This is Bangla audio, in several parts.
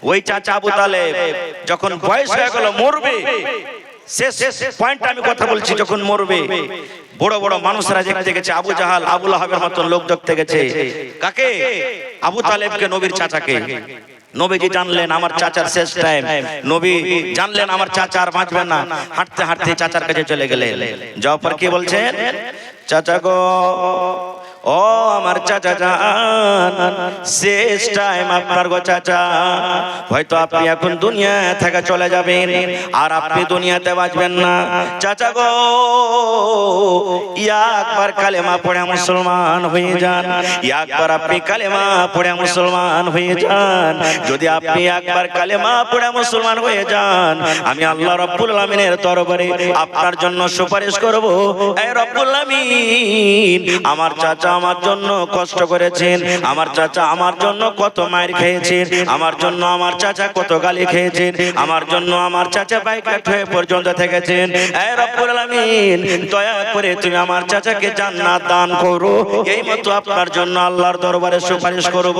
ওই চাচা আবু তালেব যখন বয়স হয়ে গেল, মরবে, শেষ পয়েন্ট আমি কথা বলছি, যখন মরবে বড় বড় মানুষরা দেখতে গেছে, আবু জাহাল আবু লাহাবের মতন লোক দেখতে গেছে। কাকে? আবু তালেবকে, নবীর চাচাকে। নবীজি জানলেন আমার চাচার শেষ টাইম, নবী জানলেন আমার চাচা আর বাঁচবেন না। হাঁটতে হাঁটতে চাচার কাছে চলে গেলেন। যাওয়ার পর কি বলছেন? চাচা গো, ও আমার চাচা জান, শেষ টাইম আপনার গো চাচা, হয়তো আপনি এখন দুনিয়া থেকে চলে যাবেন আর আপনি দুনিয়াতে বাঁচবেন না। চাচা গো, একবার কালেমা পড়ে মুসলমান হয়ে যান, একবার আপনি কালেমা পড়ে মুসলমান হয়ে যান। যদি আপনি একবার কালেমা পড়ে মুসলমান হয়ে যান, আমি আল্লাহ রাব্বুল আলামিনের দরবারে আপনার জন্য সুপারিশ করব। এই রব্বুল আলামিন, আমার চাচা আমার জন্য কষ্ট করেছেন, আমার চাচা আমার জন্য কত মার খেয়েছেন, আমার জন্য আমার চাচা কত গালি খেয়েছেন, আমার জন্য আমার চাচা বাইকাট হয়ে পর্যন্ত থেকেছেন। এই রব্বুল আলামিন, দয়া করে তুমি আমার চাচাকে জান্নাত দান করো। এই মতো আপনার জন্য আল্লাহর দরবারে সুপারিশ করব।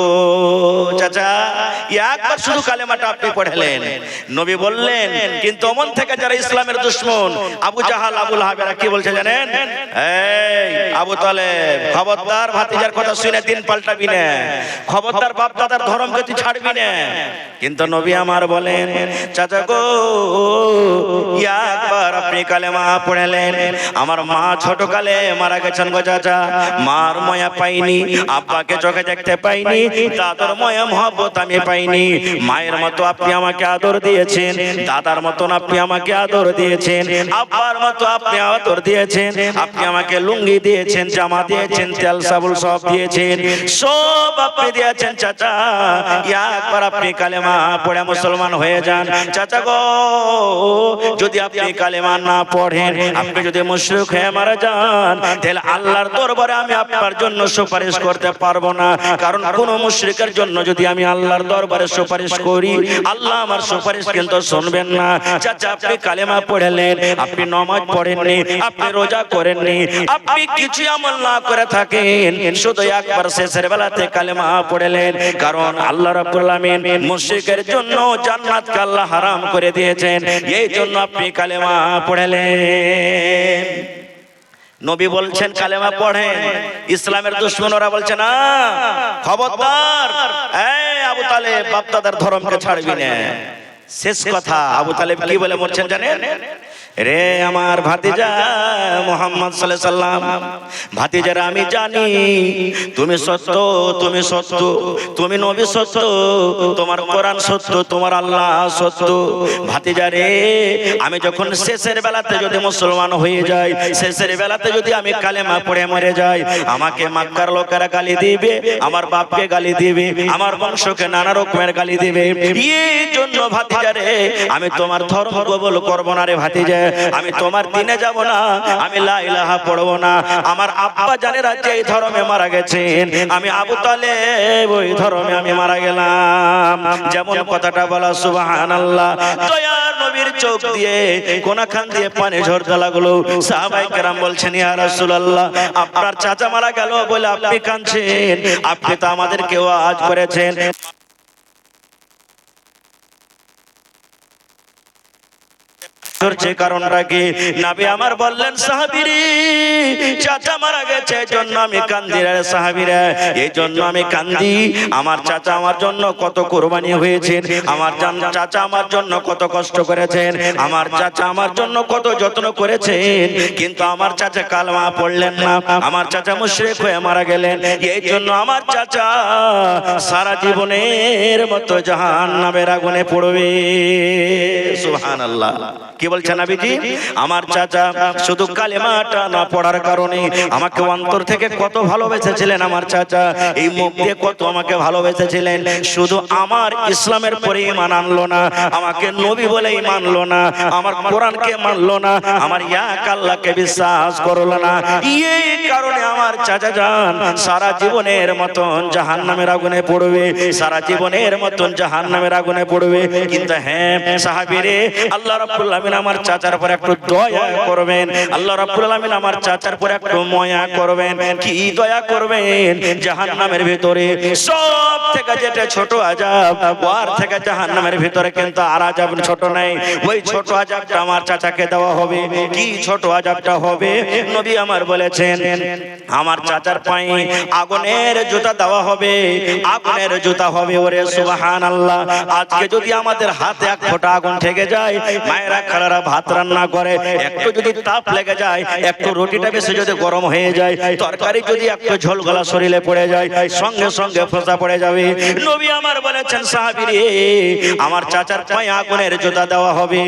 চাচা একবার শুধু কালেমাটা আপনি পড়লেন, নবী বললেন, কিন্তু ওমন থেকে যারা ইসলামের দুশমন, আবু জাহাল আবু লাহাবেরা কি বলছে জানেন? এই আবু তালেব, খবরদার ভাতিজার কথা শুনে দিন পাল্টাবি না, খবরদার বাপ দাদার ধর্মকে তুই ছাড়বি না। কিন্তু নবী আমার বলেন, চাচা গো, একবার আপনি কালেমা পড়লেন। আমার মা ছোট কালে মারা গেছেন গো চাচা, মার মায়া পাইনি, আব্বাকে চোখে দেখতে পাইনি, দাদার মায়া মহব্বত আমি পাইনি। মায়ের মতো আপনি আমাকে আদর দিয়েছেন, দাদার মতন আপনি আমাকে আদর দিয়েছেন, আব্বার মতো আপনি আদর দিয়েছেন, আপনি আমাকে লুঙ্গি দিয়েছেন, জামা দিয়েছেন, তেল সাবুন সব দিয়েছেন, সব আপনি দিয়েছেন। চাচা একবার আপনি কালেমা পড়ে মুসলমান হয়ে যান। চাচা গো, যদি আপনি কালেমা না পড়েন, আপনি যদি মুশরিক হয়ে মারা যান, তাহলে আল্লাহর দরবারে আমি আপনার জন্য সুপারিশ করতে পারবো না। কারণ কোন মুশরিকের জন্য যদি আমি আল্লাহর দরবারে সুপারিশ করি, আল্লাহ আমার সুপারিশ কিন্তু শুনবেন না। চাচা আপনি কালেমা পড়লেন, আপনি নামাজ পড়েননি, আপনি রোজা করেননি, আপনি কিছু আমল না করে থাকেন, শুধু একবার শেষের বেলাতে কালেমা পড়লেন। কারণ আল্লাহ রাব্বুল আলামিন মুশরিকের জন্য জান্নাতকে আল্লাহ হারাম করে দিয়েছেন, এই জন্য আপনি কালেমা পড়লেন। নবী বলছেন কালেমা পড়েন। ইসলামের দুশমনরা বলছে না, খবরদার, এই আবু তালেব বাপ দাদার ধর্মকে ছাড়বি না। শেষ কথা আবু তালেব কি বলে মরছেন জানেন? রে আমার ভাতিজা মুহাম্মদ সাল্লাল্লাহু আলাইহি সাল্লাম, ভাতিজারা আমি জানি তুমি সত্য, তুমি সত্য, তুমি নবী সত্য, তোমার কোরআন সত্য, তোমার আল্লাহ সত্য। ভাতিজা রে, আমি যখন শেষের বেলাতে যদি মুসলমান হয়ে যাই, শেষের বেলাতে যদি আমি কালেমা পড়ে মরে যাই, আমাকে মক্কার লোকেরা গালি দিবে, আমার বাপকে গালি দিবে, আমার বংশকে নানা রকমের গালি দিবে। এই জন্য ভাতিজা রে, আমি তোমার ধর্ম কবুল করব না রে ভাতিজা, আমি তোমার দিনে যাব না, আমি লা ইলাহা পড়ব না। আমার আব্বা জানেরা যে এই ধর্মে মারা গেছেন, আমি আবু তালেব ওই ধর্মে আমি মারা গেলাম। যেমন কথাটা বলা সুবহানাল্লাহ। দয়ার নবীর চোখ দিয়ে কোনখান দিয়ে পানি ঝরতে লাগলো। সাহাবায়ে কেরাম বলছেন, ইয়া রাসূলুল্লাহ, আপনার চাচা মারা গেল বলে আপনি কাঁদছেন, আপনি তো আমাদেরকে ওয়াজ করেছেন। কারণটা কি? নবী আমার বললেন, সাহাবীরে, চাচা মারা গেছে এই জন্য আমি কান্দি রে সাহাবীরা, এই জন্য আমি কান্দি। আমার চাচা আমার জন্য কত কুরবানি হয়েছেন, আমার চাচা আমার জন্য কত কষ্ট করেছেন, আমার চাচা আমার জন্য কত যত্ন করেছেন, কিন্তু আমার চাচা কালেমা পড়লেন না, আমার চাচা মুশরিক হয়ে মারা গেলেন। এই জন্য আমার চাচা সারা জীবনের মতো জাহান্নামের আগুনে পড়বে। সুবহানাল্লাহ। কি বলছেন নবীজি? আমার চাচা শুধু কালেমাটা না পড়ার কারণে আমাকে অন্তর থেকে কত ভালোবেসেছিলেন। আমার চাচা এই মুখ দিয়ে কত আমাকে ভালোবেসেছিলেন, শুধু আমার ইসলামের পরে ঈমান আনলো না, আমাকে নবী বলে মানলো না, আমার কোরআনকে মানলো না, আমার এক আল্লাহকে বিশ্বাস করলো না। এই কারণে আমার চাচা জান সারা জীবনের মতন জাহান্নামের আগুনে পড়বে, সারা জীবনের মতন জাহান্নামের আগুনে পড়বে। কিন্তু হ্যাঁ সাহাবীরে, আল্লাহ রাব্বুল আলামিন আমার চাচার পর একটু দয়া করবেন, আল্লাহ রাব্বুল আলামিন আমার চাচার পর একটু মায়া করবেন। কি দয়া করবেন? জাহান্নামের ভিতরে সব থেকে যেটা ছোট আযাব, ওয়ার থেকে জাহান্নামের ভিতরে কিন্তু আর আযাব ছোট নাই। ওই ছোট আযাবটা আমার চাচাকে দেওয়া হবে। কি ছোট আযাবটা হবে? নবী আমার বলেছেন, আমার চাচার পায়ে আগুনের জুতা দেওয়া হবে, আগুনের জুতা হবে। ওরে সুবহানাল্লাহ। আজকে যদি আমাদের হাতে এক ফোঁটা আগুন থেকে যায়, মায়েরা খালারা ভাত রান্না করে, একটু যদি তাপ লেগে যায়, একটু রুটিটা বেশি যদি গরম হয়ে যায়, তরকারি যদি একটু ঝোল গলা শরীরে পড়ে যায়, সঙ্গে সঙ্গে ফোঁসা পড়ে যাবে। নবী আমার বলেছেন, সাহাবীরে আমার চাচার পায়ে আগুনের জুতা দেওয়া হবে,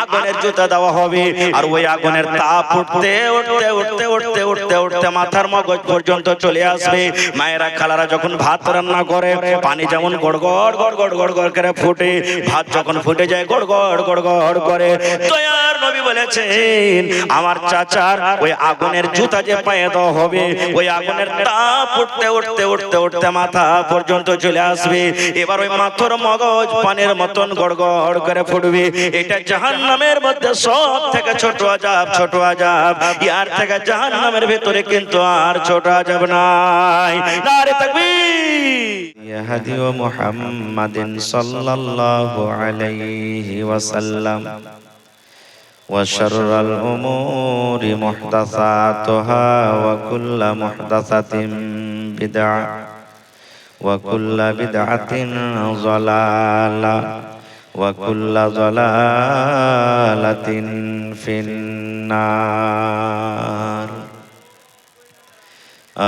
আগুনের জুতা দেওয়া হবে। আর ওই আগুনের তাপ উঠতে উঠতে উঠতে উঠতে উঠতে উঠতে মাথার মগজ পর্যন্ত চলে আসবে। মায়েরা খালারা যখন ভাত রান্না করে, পানি যেমন গড়গড় গড়গড় গড়গড় করে ফুটে, ভাত যখন ফুটে যায় গড়গড় গড়গড় করে, দয়ার নবী বলেছেন আমার চাচার ওই আগুনের জুতা যে পায়ে দেওয়া হবে, ওই আগুনের তাপ উঠতে উঠতে উঠতে উঠতে মাথা পর্যন্ত চলে আসবে। এবার ওই মাথার মগজ পানির মতন গড়গড় করে ফুটবে। এটা জাহান্নামের মধ্যে সব থেকে ছোট আযাব, ছোট আযাব। ইয়ার থেকে জাহান্নামের ভিতরে কিন্তু আর ছোট আযাব নাই। নারে তাকবীর। يهدي محمد صلى الله عليه وسلم وشر الأمور محدثاتها وكل محدثة بدعة وكل بدعة ضلالة وكل ضلالة في النار.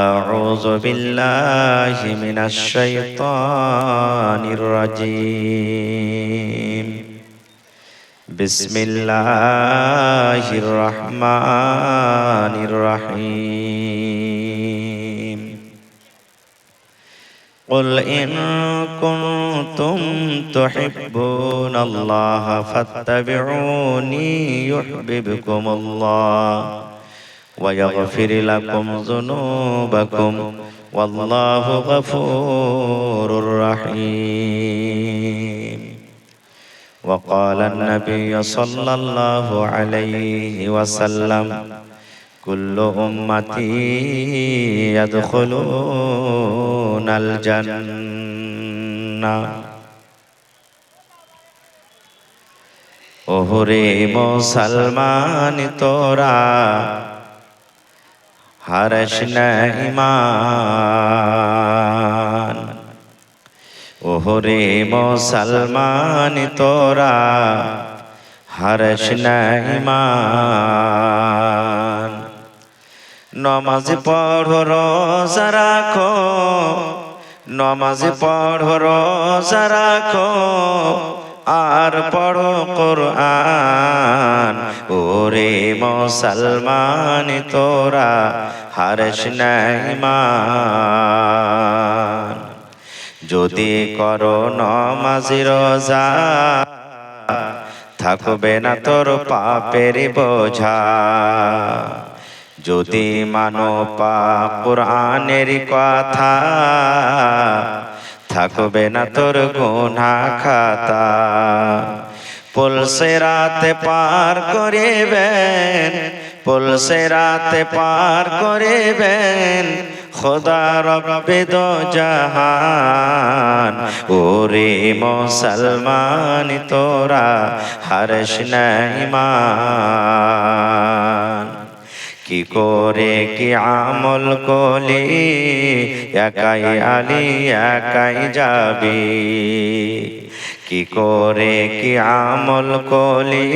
أعوذ بالله من الشيطان الرجيم. بسم الله الرحمن الرحيم. قل إن كنتم تحبون الله فاتبعوني يحببكم الله ويغفر لكم ذنوبكم والله غفور رحيم. وقال النبي صلى الله عليه وسلم كل أمتي يدخلون الجنة. ওহরে মুসলমান তোরা হারস না ঈমান, ওহরে মুসলমান তোরা হারস না ঈমান। নমাজ পড়ো রোজা রাখো, নমাজ পড়ো রোজা রাখো, আর পড়ো কোরআন। ওরে মুসলমান তোরা হারস না ঈমান। যদি করো নমাজ রোজা, থাকবে না তোর পাপের বোঝা। যদি মানো পাক কোরআনের কথা, থাকবে না তোর গুনাহ খাতা। পুলসে রাতে পার করিবেন, পুলসে রাতে পার করিবেন খোদা রব্বে দো জাহান। ওরে মুসলমান তোরা হারস না ঈমান। কি করে কি আমল করলি একাই আলী একাই যাবি। কি করে কি আমল করলি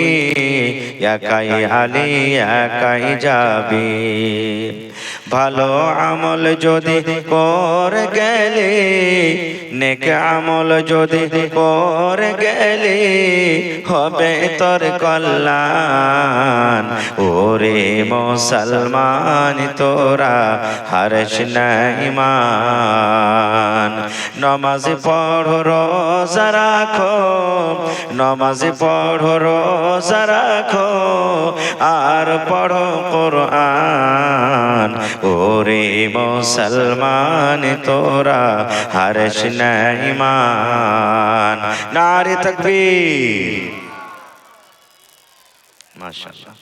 একাই আলী একাই যাবি। ভালো আমল যদি করে গেলি, নেক আমল যদি করে গেলি, হবে তোর কল্যাণ। ওরে মুসলমান তোরা হারস না ঈমান। নমাজ পড়ো রোজা রাখো, নমাজ পড়ো রোজা রাখো, আর পড়ো কোরআন। ওরে মুসলমান তোরা হারস না ঈমান। নারে তাকবীর। মাশাআল্লাহ।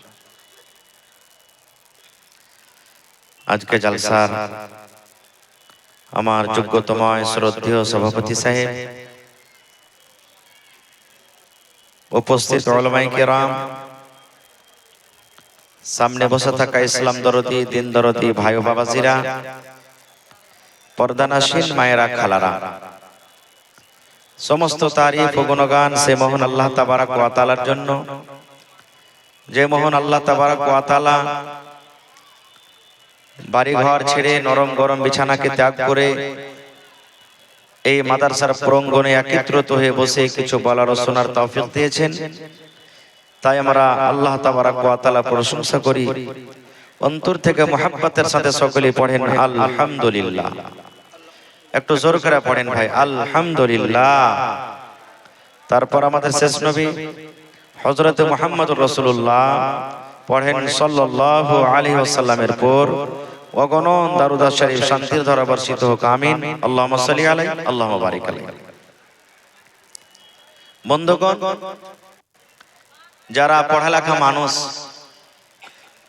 আজকে জলসার আমার যোগ্যতময় শ্রদ্ধেয় সভাপতি সাহেব, উপস্থিত উলামায়ে কেরাম, সামনে বসে থাকা ইসলাম দরদি, দিন দরদি ভাই ও বাবাজিরা, পর্দানাসীন মায়েরা, খালারা, সমস্ত তারিফ ও গুণগান সে মহান আল্লাহ তাবারক ওয়া তাআলার জন্য, যে মহান আল্লাহ তাবারক ওয়া তাআলা বাড়ি ঘর ছেড়ে নরম গরম বিছানাকে ত্যাগ করে এই মাদ্রাসার প্রাঙ্গণে একত্রিত হয়ে বসে কিছু বলার ও শোনার তৌফিক দিয়েছেন। তাই আমরা আল্লাহ তাবারক ওয়া তাআলার প্রশংসা করি, অন্তর থেকে মুহাব্বতের সাথে সকলেই পড়েন আলহামদুলিল্লাহ। একটু জোর করে পড়েন ভাই, আলহামদুলিল্লাহ। তারপর আমাদের শেষ নবী হযরত মুহাম্মদুর রাসূলুল্লাহ পড়েন সাল্লাল্লাহু আলাইহি ওয়াসাল্লামের পর অগণন দারুদ শরীফ শান্তির ধারা বর্ষিত হোক, আমিন। আল্লাহুম্মা সাল্লি আলাইহি, আল্লাহুম্মা বারিক আলাইহি। বন্ধুগণ, যারা পড়ালেখা মানুষ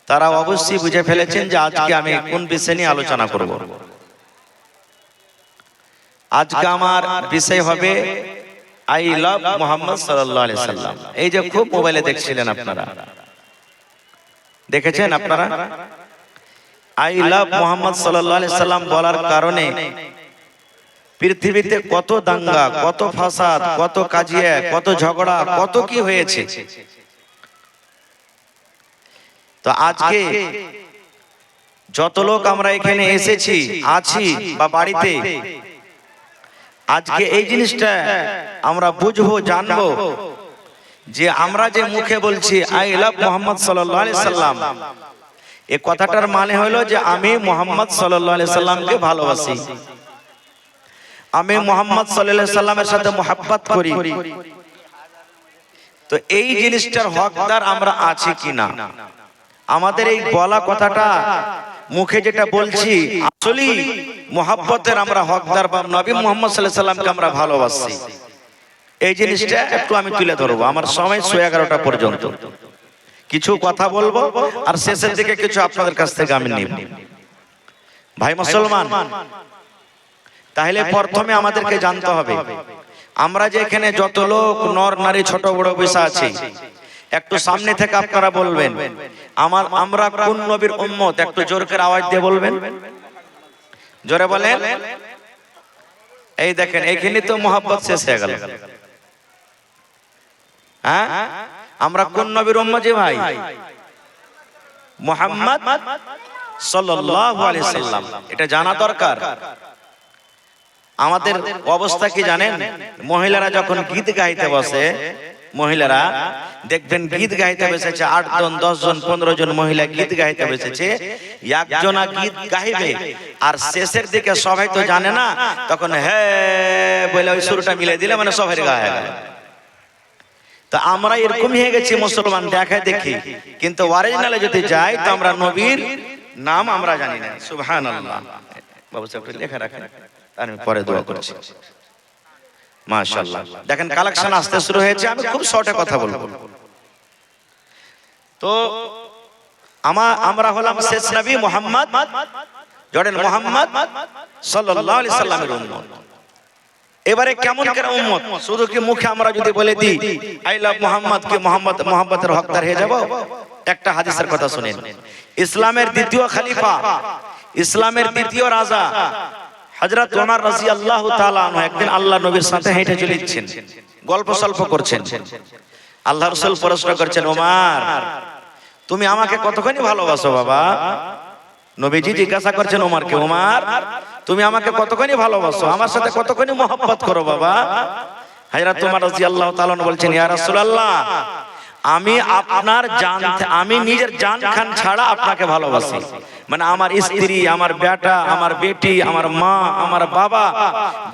তারা অবশ্যই বুঝে ফেলেছেন যে আজকে আমি কোন বিষয় নিয়ে আলোচনা করব। আজকে আমার বিষয় হবে আই লাভ মুহাম্মদ সাল্লাল্লাহু আলাইহি সাল্লাম। এই যে খুব মোবাইলে দেখছিলেন আপনারা, দেখেছেন আপনারা? আই লাভ মুহাম্মদ সাল্লাল্লাহু আলাইহি সাল্লাম বলার কারণে পৃথিবীতে কত দাঙ্গা, কত ফাসাদ, কত কাজিয়া, কত ঝগড়া, কত কি হয়েছে। তো আজকে যত লোক আমরা এখানে এসেছি, আছি বা বাড়িতে, আজকে এই জিনিসটা আমরা বুঝবো, জানবো যে আমরা যে মুখে বলছি আই লাভ মুহাম্মদ সাল্লাল্লাহু আলাইহি সাল্লাম, এই কথাটার মানে হলো যে আমি মুহাম্মদ সাল্লাল্লাহু আলাইহি সাল্লামকে ভালোবাসি, আমি মুহাম্মদ সাল্লাল্লাহু আলাইহি সাল্লামের সাথে মুহাব্বত করি। তো এই জিনিসটার হকদার আমরা আছি কিনা, আমাদের এই বলা কথাটা মুখে যেটা বলছি আসলেই মুহাব্বতের আমরা হকদার বা নবী মুহাম্মদ সাল্লাল্লাহু আলাইহি সাল্লামকে আমরা ভালোবাসি, এই জিনিসটা একটু আমি তুলে ধরবো। আমার সময় 11:30 পর্যন্ত কিছু কথা বলবো, আর শেষের দিকে কিছু আপনাদের কাছ থেকে আমি নিব। ভাই মুসলমান, তাহলে প্রথমে আমাদেরকে জানতে হবে আমরা যে এখানে যত লোক নর নারী ছোট বড় বসে আছি, একটু সামনে থেকে আপনারা বলবেন আমরা কোন নবীর উম্মত, একটু জোর করে আওয়াজ দিয়ে বলবেন, জোরে বলেন। এই দেখেন এইখানে তো মুহাব্বত শেষ হয়ে গেল। হ্যাঁ, আমরা কোন নবীর উম্মত যে ভাই? মুহাম্মদ সাল্লাল্লাহু আলাইহি সাল্লাম। এটা জানা দরকার। আমাদের অবস্থা কি জানেন? মহিলারা যখন গীত গাইতে বসে, মহিলারা দেখবেন গীত গাইতে বসেছে, 8 জন 10 জন 15 জন মহিলা গীত গাইতে বসেছে, একজনা গীত গাইবে আর শেষের দিকে সবাই তো জানে না, তখন হে বলে ওই সুরটা মিলে দিলে মানে সবাই গায়ে গেল। তো আমরা এরকম হয়ে গেছি মুসলমান, দেখায় দেখি, কিন্তু অরিজিনালে যদি যাই তো আমরা নবীর নাম আমরা জানি না। সুবহানাল্লাহ। বাবু সাহেব লেখা রাখেন, আমি পরে দোয়া করছি। মাশাআল্লাহ। দেখেন কালেকশন আসতে শুরু হয়েছে, আমি খুব শর্টে কথা বলবো। তো আমরা হলাম শেষ নবী মুহাম্মদ, জড়েন মুহাম্মদ সাল্লাল্লাহু আলাইহি সাল্লামের উম্মত। এবারে কেমন করে উম্মত? শুধু কি মুখে আমরা যদি বলে দিই আই লাভ মুহাম্মদ কি মুহাম্মদের হকদার হয়ে যাব? একটা হাদিসের কথা শুনেন। ইসলামের দ্বিতীয় খলিফা, ইসলামের দ্বিতীয় রাজা হযরত ওমর রাদিয়াল্লাহু তাআলা আনহু একদিন আল্লাহ নবীর সাথে হেঁটে চলেছেন, গল্প সল্প করছেন। আল্লাহ রাসূল প্রশ্ন করছেন, ওমর তুমি আমাকে কতখানি ভালোবাসো বাবা? নবীজি জিজ্ঞাসা করছেন ওমরকে, ওমর তুমি আমাকে কতখানি ভালোবাসো, আমার সাথে কতখানি মহব্বত করো বাবা? হযরত ওমর রাদিয়াল্লাহু তাআলা বলছেন, ইয়া রাসূলুল্লাহ আমি আপনার জান, আমি নিজের জান খান ছাড়া আপনাকে ভালোবাসি। মানে আমার স্ত্রী, আমার বেটা, আমার বেটি, আমার মা, আমার বাবা,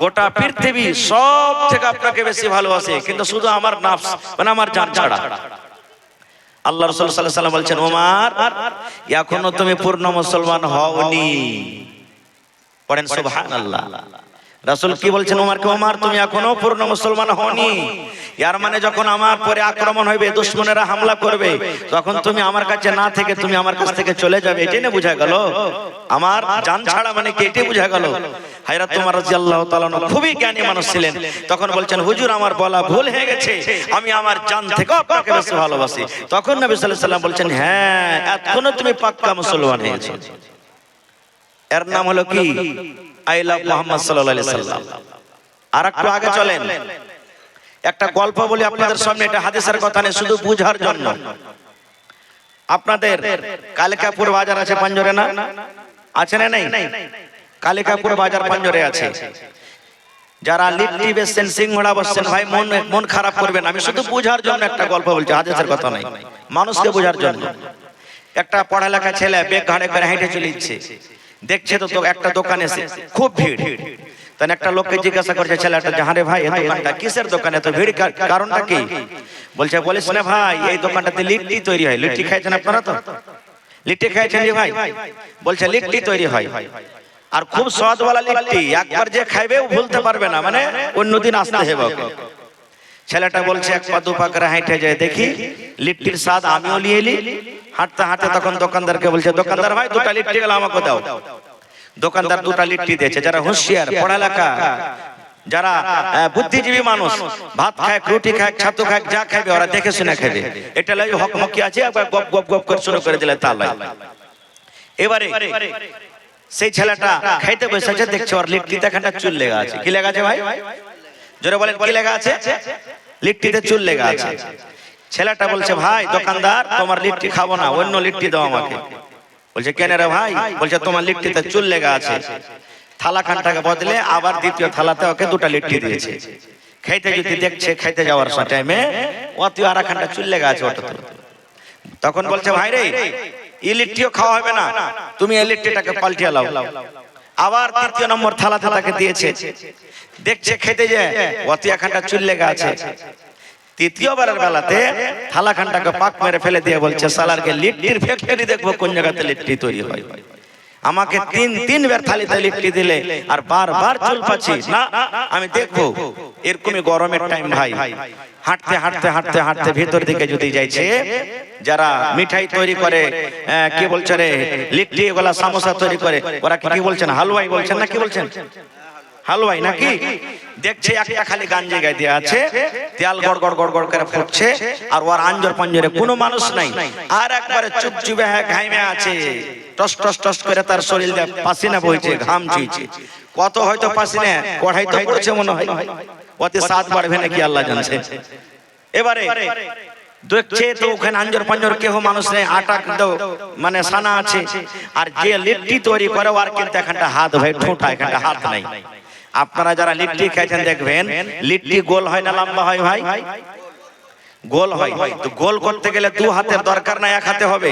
গোটা পৃথিবী সব থেকে আপনাকে বেশি ভালোবাসি, কিন্তু শুধু আমার নফস মানে আমার জান ছাড়া। আল্লাহ রাসূল সাল্লাল্লাহু আলাইহি ওয়াসাল্লাম বলছেন, ওমর এখনো তুমি পূর্ণ মুসলমান হওনি। পড়েন সুবহানাল্লাহ। রাসূল কি বলছেন ওমরকে, ওমর তুমি এখনো পূর্ণ মুসলমান হওনি। ইয়ার মানে যখন আমার পরে আক্রমণ হবে, দুশমনেরা হামলা করবে, তখন তুমি আমার কাছে না থেকে তুমি আমার কাছ থেকে চলে যাবে, এটাই না বোঝা গেল? আমার জান ছাড়া মানে কি, এটাই বোঝা গেল? হযরত ওমর রাদিয়াল্লাহু তাআলা খুবই জ্ঞানী মানুষ ছিলেন। তখন বলছেন হুজুর আমার বলা ভুল হয়ে গেছে, আমি আমার জান থেকে আপনাকে বেশি ভালোবাসি। তখন নবী সাল্লাল্লাহু আলাইহি সাল্লাম বলছেন হ্যাঁ এখনো তুমি পাক্কা মুসলমান হয়েছো। এর নাম হলো কি? আই লাভ মুহাম্মদ সাল্লাল্লাহু আলাইহি সাল্লাম। আর একটু আগে চলেন, একটা গল্প বলি আপনাদের সামনে, এটা হাদিসের কথা নেই, শুধু বুঝার জন্য। আপনাদের কালিকাপুর বাজার আছে পাঞ্জরে, না আছে না? নেই? কালিকাপুর বাজার পাঞ্জরে আছে। যারা লিট্টি বেচছেন, সিংহড়া বসছেন, ভাই মন খারাপ করবেন, আমি শুধু বুঝার জন্য একটা গল্প বলছি, হাদিসের কথা নাই, মানুষকে বোঝার জন্য। একটা পড়ালেখা ছেলে বেগ ঘাড়ে করে হেঁটে চলেছে, দেখছে তো একটা দোকানে খুব ভিড়। তখন একটা লোককে জিজ্ঞাসা করছে ছেলেটা, জাহারে ভাই এই দোকানটা কিসের দোকানে এত ভিড়, কারণটা কি? বলছে বলিস না ভাই, এই দোকানটাতে লিট্টি তৈরি হয়। লিট্টি খাইছেন আপনারা? তো লিট্টি খাইছেন জি ভাই? বলছে লিট্টি তৈরি হয়, আর খুব স্বাদওয়ালা লিট্টি, একবার যে খাইবে ও ভুলতে পারবে না, মানে অন্যদিন আসতে হবে ওকে। ছেলেটা বলছে এক পা দু পা করে হেঁটে যায়, দেখি লিট্টির স্বাদ আমিও নিয়ে এলি। হাঁটতে হাঁটতে তখন দোকানদারকে বলছে, দোকানদার ভাই দুটা লিট্টি গেল আমাকে দাও। দোকানদার দুটা লিট্টি দিয়েছে। যারা হুঁশিয়ার, পড়ালেখা, যারা বুদ্ধিজীবী মানুষ, ভাত খায়, রুটি খায়, ছাতু খায়, যা খাবে ওরা দেখে শুনে খাবে। এটা লাগে হকমকি আছে, একবার গপ গপ গপ করে শুরু করে দিলে তা লয়। এবারে সেই ছেলেটা খাইতে বসেছে, দেখছে ওর লিট্টিতে একটা চুল লেগে আছে। কি লেগে আছে ভাই? জোরে বলেন, কি লেগে আছে? লিট্টিতে চুল লেগে আছে। ছেলেটা বলছে ভাই দোকানদার, তোমার লিট্টি খাবো না, অন্য লিট্টি দাও আমাকে। বলছে কেন রে ভাই? বলছে তোমার লিট্টিতে চুল লেগে আছে। থালা খানটাকে বদলে আবার দ্বিতীয় থালাতে ওকে দুটা লিট্টি দিয়েছে। খাইতে যদি দেখছে, খাইতে যাওয়ার টাইমে অতি আর খানটা চুল লেগে আছে ওটা। তখন বলছে ভাই রে, এই লিট্টিও খাওয়া হবে না, তুমি এই লিট্টিটাকে পাল্টিয়ে লাও। আবার তৃতীয় নম্বর থালাতে তাকে দিয়েছে, দেখছে খেতে যায় অতি খানটা চুল লেগে আছে। তৃতীয়বারের বেলাতে থালা খানটাকে পাক মেরে ফেলে দিয়ে বলছে সালারকে লিট্টির ফ্যাক্টরি দেখবো কোন জায়গাতে লিট্টি তৈরি হয়। আমাকে তিনবার থালিতে লিট্টি দিলে আর বারবার চুল পাচ্ছি না, আমি দেখবো। এরকমই গরমের টাইম ভাই, হাঁটতে হাঁটতে হাঁটতে হাঁটতে ভেতর দিকে যদি যাইছে, যারা মিঠাই তৈরি করে, কি বলছে রে, লিট্টি গলা সামোসা তৈরি করে, ওরা কি বলছেন? হালুয়াই বলছেন না কি বলছেন? হালুয়াই নাকি? দেখছে একটা খালি গান জায়গায় দিয়ে আছে, তেল গড় গড় গড় গড় করে ফুটছে, আর ওর আঞ্জর পাঞ্জরে কোনো মানুষ নাই, আর একবারে চুপচুপে ঘাইমে আছে। টস টস টস করে তার শরীর দিয়ে পাসিনা বইছে, ঘাম ঝুইছে। কত হয়তো পাসিনা কড়াই তো পড়ছে মনে হয়, ওতে স্বাদ বাড়বে নাকি আল্লাহ জানছে। এবারে দেখছে তো ওখানে আঞ্জর পাঞ্জর কেহ মানুষ নেই, আটা মানে সানা আছে, আর যে লিট্টি তৈরি করে ওর কিন্তু এখানটা হাত ভাই ঠোঁটা, এখানটা হাত নাই। আপনারা যারা লিট্টি খাইছেন দেখবেন লিট্টি গোল হয় না লম্বা হয় ভাই? গোল হয়। তো গোল করতে গেলে দু হাতের দরকার না এক হাতে হবে?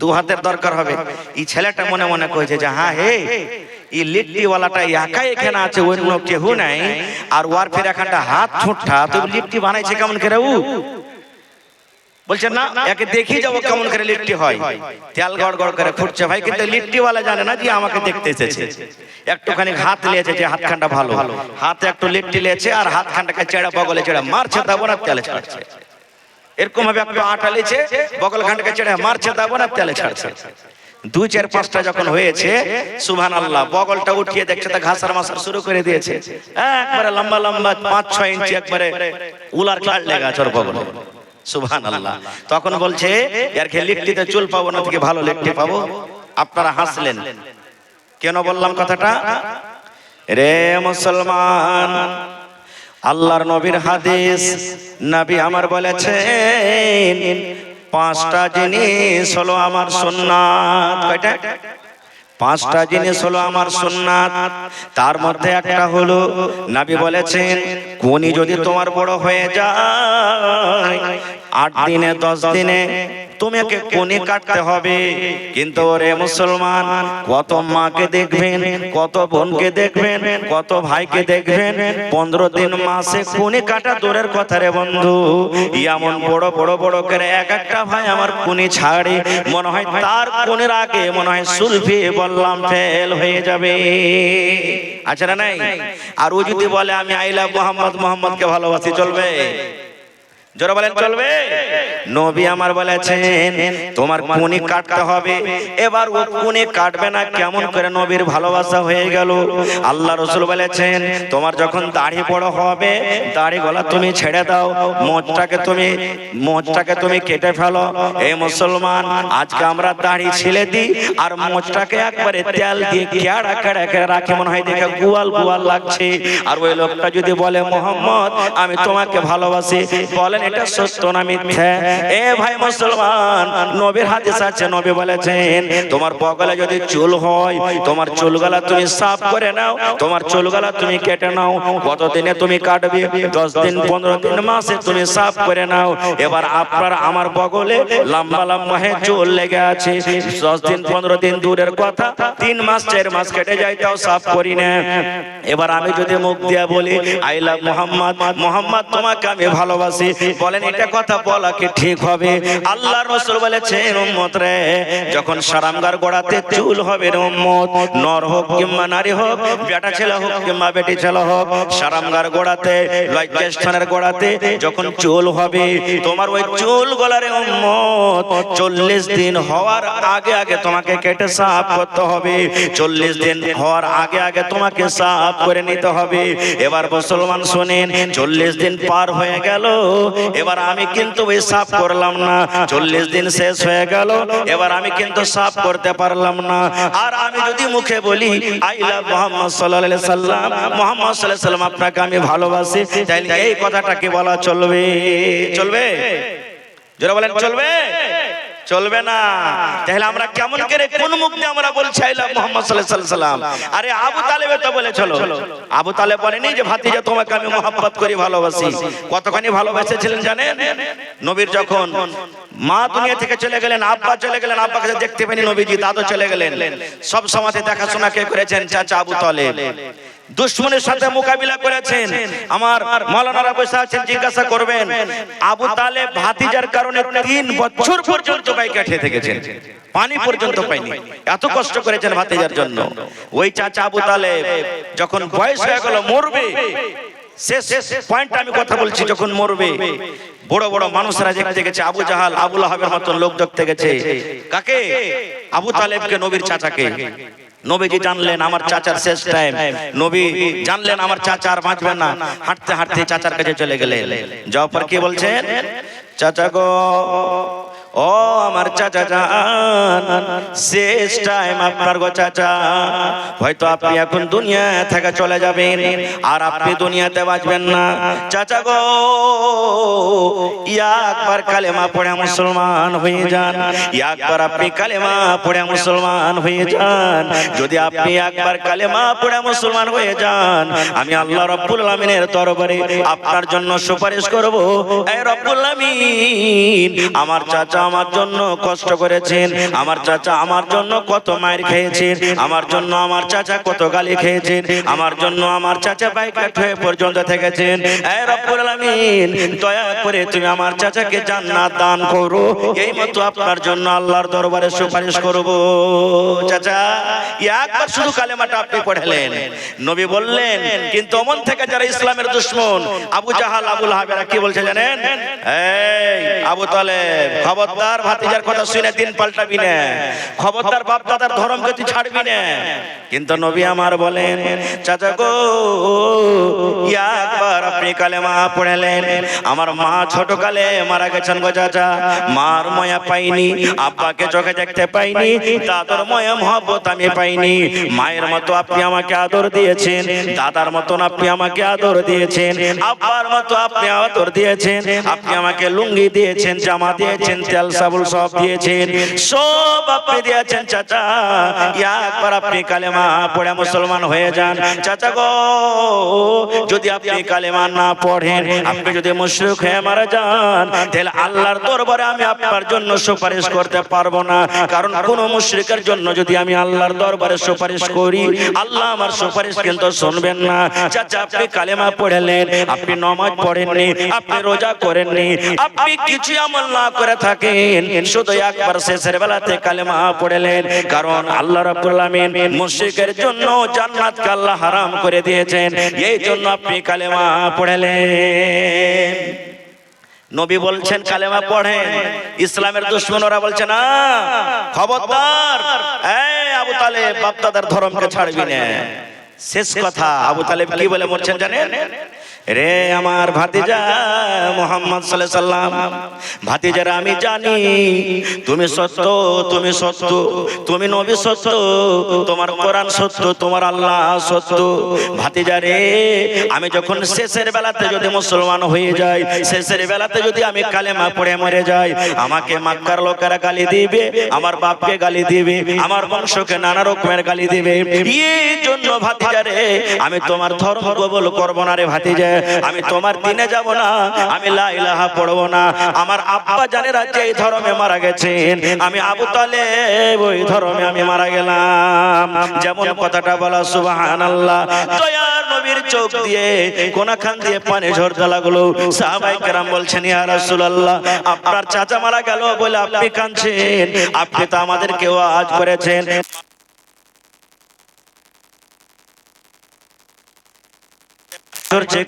দু হাতের দরকার হবে। এই ছেলেটা মনে মনে কইছে যে হ্যাঁ হে, এই লিট্টি ওয়ালাটা একাই এখানে আছে, অন্য কেউ নাই, আর ওর ফের এখানটা হাত ঠোঁটা, তো লিট্টি বানাইছে কেমন করে ও? বলছে না, একে দেখি যাবো কেমন করে লিট্টি হয়। তেল গড় গড় করে ফুটছে ভাই, কিন্তু লিট্টিওয়ালা জানে না যে আমাকে দেখতে এসেছে। একটুখানি হাত লিয়েছে, যে হাতখানটা ভালো, হাতে একটু লিট্টি লিয়েছে, আর হাতখানটাকে চেড়া বগলে চেড়া মারছে, তারপর না তেলে ছাড়ছে। এরকম ভাবে একটু আটা লিয়েছে, বগল খানটাকে চেড়ে মারছে, তারপর না তেলে ছাড়ছে। 2 4 5টা যখন হয়েছে, সুবহানাল্লাহ, বগলটা উঠিয়ে দেখছে তা ঘাসার মাসার শুরু করে দিয়েছে। একবারে লম্বা লম্বা 5-6 ইঞ্চি একবারে উলার কাট লেগে আছে ওর বগলে। সুবহানাল্লাহ। তখন বলছে এর খেয়ে লিট্টিতে চুল পাবো না, থেকে ভালো লিট্টি পাবো। আপনারা হাসলেন কেন বললাম কথাটা? রে মুসলমান, আল্লাহর নবীর হাদিস, নবী আমার বলেছেন 5টা জিনিস হলো আমার সুন্নাত। কয়টা? 5টা জিনিস হলো আমার সুন্নাত। তার মধ্যে একটা হলো নবী বলেছেন কোনি যদি তোমার বড় হয়ে যায় 8 দিনে 10 দিনে তোমাকে কোণে কাটতে হবে। কিন্তু রে মুসলমান, কত মাকে দেখবেন, কত বোনকে দেখবেন, কত ভাইকে দেখবেন, 15 দিন মাসে কোণে কাটা দূরের কথা রে বন্ধু। এমন বড় বড় বড় করে এক একটা ভাই আমার কোণে ছাড়ে, মনে হয় তার কোণের আগে মনে হয় সুলফি বললাম ফেল হয়ে যাবে। আচ্ছা না নাই? আর ও যদি বলে আমি আই লাভ মোহাম্মদ, মোহাম্মদকে ভালোবাসি, চলবে? জোরে বলেন চলবে? নবী আমার বলেছেন তোমার কোণে কাটতে হবে। এবার ও কোণে কাটবে না, কেমন করে নবীর ভালোবাসা হয়ে গেল। আল্লাহ রাসূল বলেছেন তোমার যখন দাড়ি বড় হবে, দাড়ি গলা তুমি ছেড়ে দাও, মোচটাকে তুমি কেটে ফেলো। এই মুসলমান, আজকে আমরা দাড়ি ছেড়ে দিই আর মোচটাকে একবারে তেল দিয়ে কেড়া কেড়া কেড়ে রাখি, মনে হয় দেখে গোয়াল গোয়াল লাগছে। আর ওই লোকটা যদি বলে মোহাম্মদ আমি তোমাকে ভালোবাসি, বলেন এটা সত্য না মিথ্যা? এ ভাই মুসলমান, নবীর হাদিস আছে, নবী বলেছেন তোমার বগলে যদি চুল হয়, তোমার চুলগুলা তুমি সাফ করে নাও, তোমার চুলগুলা তুমি কেটে নাও। কতদিনে তুমি কাটবে? 10 দিন 15 দিন মাসে তুমি সাফ করে নাও। এবার আপনার আমার বগলে লম্বা লম্বা চুল লেগে আছে, 10 দিন 15 দিন দূরের কথা, 3 মাস 4 মাস কেটে যায়, তাও সাফ করি না। এবার আমি যদি মুখ দিয়ে বলি আই লাভ মোহাম্মদ, মোহাম্মদ তোমাকে আমি ভালোবাসি, বলেন এটা কথা বলা কি ঠিক হবে? আল্লাহর রাসূল বলেছেন উম্মত রে, যখন সারামগার গোড়াতে চুল হবে রে উম্মত, নর হোক কিংবা নারী হোক, বেটা ছেলে হোক কিংবা বেটি ছেলে হোক, সারামগার গোড়াতে লজ্জাস্থানের গোড়াতে যখন চুল হবে, তোমার ওই চুল গলারে উম্মত 40 দিন হওয়ার আগে আগে তোমাকে কেটে সাফ করতে হবে। 40 দিন হওয়ার আগে আগে তোমাকে সাফ করে নিতে হবে। এবার মুসলমান শুনেন, 40 দিন পার হয়ে গেল, এবার আমি কিন্তু ওই সাফ করলাম না, 40 দিন শেষ হয়ে গেল, এবার আমি কিন্তু সাফ করতে পারলাম না। আর আমি যদি মুখে বলি আই লাভ মুহাম্মদ সাল্লাল্লাহু আলাইহি সাল্লাম, মুহাম্মদ সাল্লাল্লাহু আলাইহি সাল্লাম আপনাকে আমি ভালোবাসি, তাইলে এই কথাটা কি বলা চলবে? চলবে? যারা বলেন চলবে? চলবে না। তাহলে আমরা কেমন করে কোন মুখ দিয়ে আমরা বলছি আই লাভ মুহাম্মদ সাল্লাল্লাহু আলাইহি সাল্লাম? আরে আবু তালেব তো বলেছিল, আবু তালেব বলেনি যে ভাতিজা তোমাকে আমি মোহাব্বত করি, ভালোবাসি। কতখানি ভালোবেসেছিলেন জানেন? নবীর যখন মা দুনিয়া থেকে চলে গেলেন, আব্বা চলে গেলেন, আব্বাকে দেখতে পাইনি নবীজি, দাদু চলে গেলেন, সব সময়তে দেখাশোনা কে করেছেন? চাচা আবু তালেব। দুশমনের সাথে মোকাবিলা করেছেন। আমার মাওলানারা বসে আছেন, জিজ্ঞাসা করবেন আবু তালেব ভাতিজার কারণে 3 বছর পর্যন্ত বাইকে থেকেছেন, পানি পর্যন্ত পায়নি, এত কষ্ট করেছেন ভাতিজার জন্য। ওই চাচা আবু তালেব যখন বয়স হয়ে গেল, মরবে, শেষ পয়েন্ট আমি কথা বলছি, যখন মরবে, বড় বড় মানুষরা দেখতে গেছে, আবু জাহাল আবু লাহাবের মতন লোক দেখতে গেছে। কাকে? আবু তালেবকে, নবীর চাচাকে। নবীজি জানলেন আমার চাচার শেষ টাইম, নবী জানলেন আমার চাচা আর বাঁচবেন না, হাঁটতে হাঁটতে চাচার কাছে চলে গেলেন। যাওয়ার পর কি বলছেন? চাচা গো, ও আমার চাচা জান, শেষ টাইম আপনার গো চাচা, হয়তো আপনি এখন দুনিয়া থেকে চলে যাবেন আর আপনি দুনিয়াতে বাঁচবেন না। চাচা গো, একবার কালেমা পড়ে মুসলমান হয়ে যান, একবার আপনি কালেমা পড়ে মুসলমান হয়ে যান। যদি আপনি একবার কালেমা পড়ে মুসলমান হয়ে যান, আমি আল্লাহ রাব্বুল আলামিনের দরবারে আপনার জন্য সুপারিশ করব। এ রব্বুল আলামিন, আমার চাচা আমার জন্য কষ্ট করেছেন, আমার চাচা আমার জন্য কত মার খেয়েছেন, আমার জন্য আমার চাচা কত গালি খেয়েছেন, আমার জন্য আমার চাচা বাইকাট হয়ে পর্যন্ত থেকেছেন। এ রব্বুল আলামিন, দয়া করে তুমি আমার চাচাকে জান্নাত দান করো। এই মতো আপনার জন্য আল্লাহর দরবারে সুপারিশ করব। চাচা, একবার শুধু কালেমাটা আপনি পড়লেন, নবী বললেন, কিন্তু অমন থেকে যারা ইসলামের দুশমন, আবু জাহাল আবু লাহাবেরা কি বলছে জানেন? এই আবু তালেব, খবরদার ভাতিজার কথা শুনে দিন পাল্টাবি না, খবরদার বাপ দাদার ধর্মকে তুই ছাড়বি না। কিন্তু নবী আমার বলেন, চাচা গো, একবার আপনি কালেমা পড়লেন, আমার মা ছোট কালে মারা গেছেন গো চাচা, মার মায়া পাইনি, আব্বাকে চোখে দেখতে পাইনি, দাদার মায়া মহব্বত আমি পাইনি। মায়ের মতো আপনি আমাকে আদর দিয়েছেন, দাদার মতন আপনি আমাকে আদর দিয়েছেন, আব্বার মতো আপনি আদর দিয়েছেন, আপনি আমাকে লুঙ্গি দিয়েছেন, জামা দিয়েছেন, তেল সাবুন সব দিয়েছেন, সব আপনি দিয়েছেন। চাচা, একবার আপনি কালেমা পড়ে মুসলমান হয়ে যান। চাচা গো, যদি আপনি কালেমা না পড়েন, আপনি যদি মুশরিক হয়ে মারা যান, যান, তাহলে আল্লাহর দরবারে আমি আপনার জন্য সুপারিশ করতে পারবো না। কারণ কোন মুশরিকের জন্য যদি আমি আল্লাহর দরবারে সুপারিশ করি, আল্লাহ আমার সুপারিশ কিন্তু শুনবেন না। চাচা, আপনি কালেমা পড়লেন, আপনি নামাজ পড়েননি, আপনি রোজা করেননি, আপনি কিছু আমল না করে থাকেন, শুধু একবার শেষের বেলাতে কালেমা পড়লেন। কারণ আল্লাহ রাব্বুল আলামিন মুশরিকের জন্য জান্নাতকে আল্লাহ হারাম করে দিয়েছেন, এই জন্য আপনি কালেমা পড়লেন। নবী বলছেন কালেমা পড়েন, ইসলামের দুশমনরা বলছে না, খবরদার, এই আবু তালেব বাপ দাদার ধর্মকে ছাড়বি না। শেষ কথা আবু তালেব কি বলে মরছেন জানেন? রে আমার ভাতিজা মুহাম্মদ সাল্লাল্লাহু আলাইহি সাল্লাম, ভাতিজারা আমি জানি তুমি সত্য, তুমি সত্য, তুমি নবী সত্য, তোমার কোরআন সত্য, তোমার আল্লাহ সত্য। ভাতিজারে, আমি যখন শেষের বেলাতে যদি মুসলমান হয়ে যাই, শেষের বেলাতে যদি আমি কালেমা পড়ে মরে যাই, আমাকে মক্কার লোকেরা গালি দিবে, আমার বাপকে গালি দিবে, আমার বংশকে নানা রকমের গালি দিবে। এই জন্য ভাতিজারে, আমি তোমার ধর্ম কবুল করব না রে ভাতিজা, আমি তোমার দিনে যাব না, আমি লা ইলাহা পড়ব না। আমার আব্বা জানেরা যে ধর্মে মারা গেছেন, আমি আবু তালেব ওই ধর্মে আমি মারা গেলাম। যেমন কথাটা বলা, সুবহানাল্লাহ। দয়ার নবীর চোখ দিয়ে কোনখান দিয়ে পানি ঝরতে লাগলো। সাহাবায়ে কেরাম বলছেন, ইয়া রাসূলুল্লাহ, আপনার চাচা মারা গেল বলে আপনি কাঁদছেন, আপনি তো আমাদেরকে ওয়াজ করেছেন।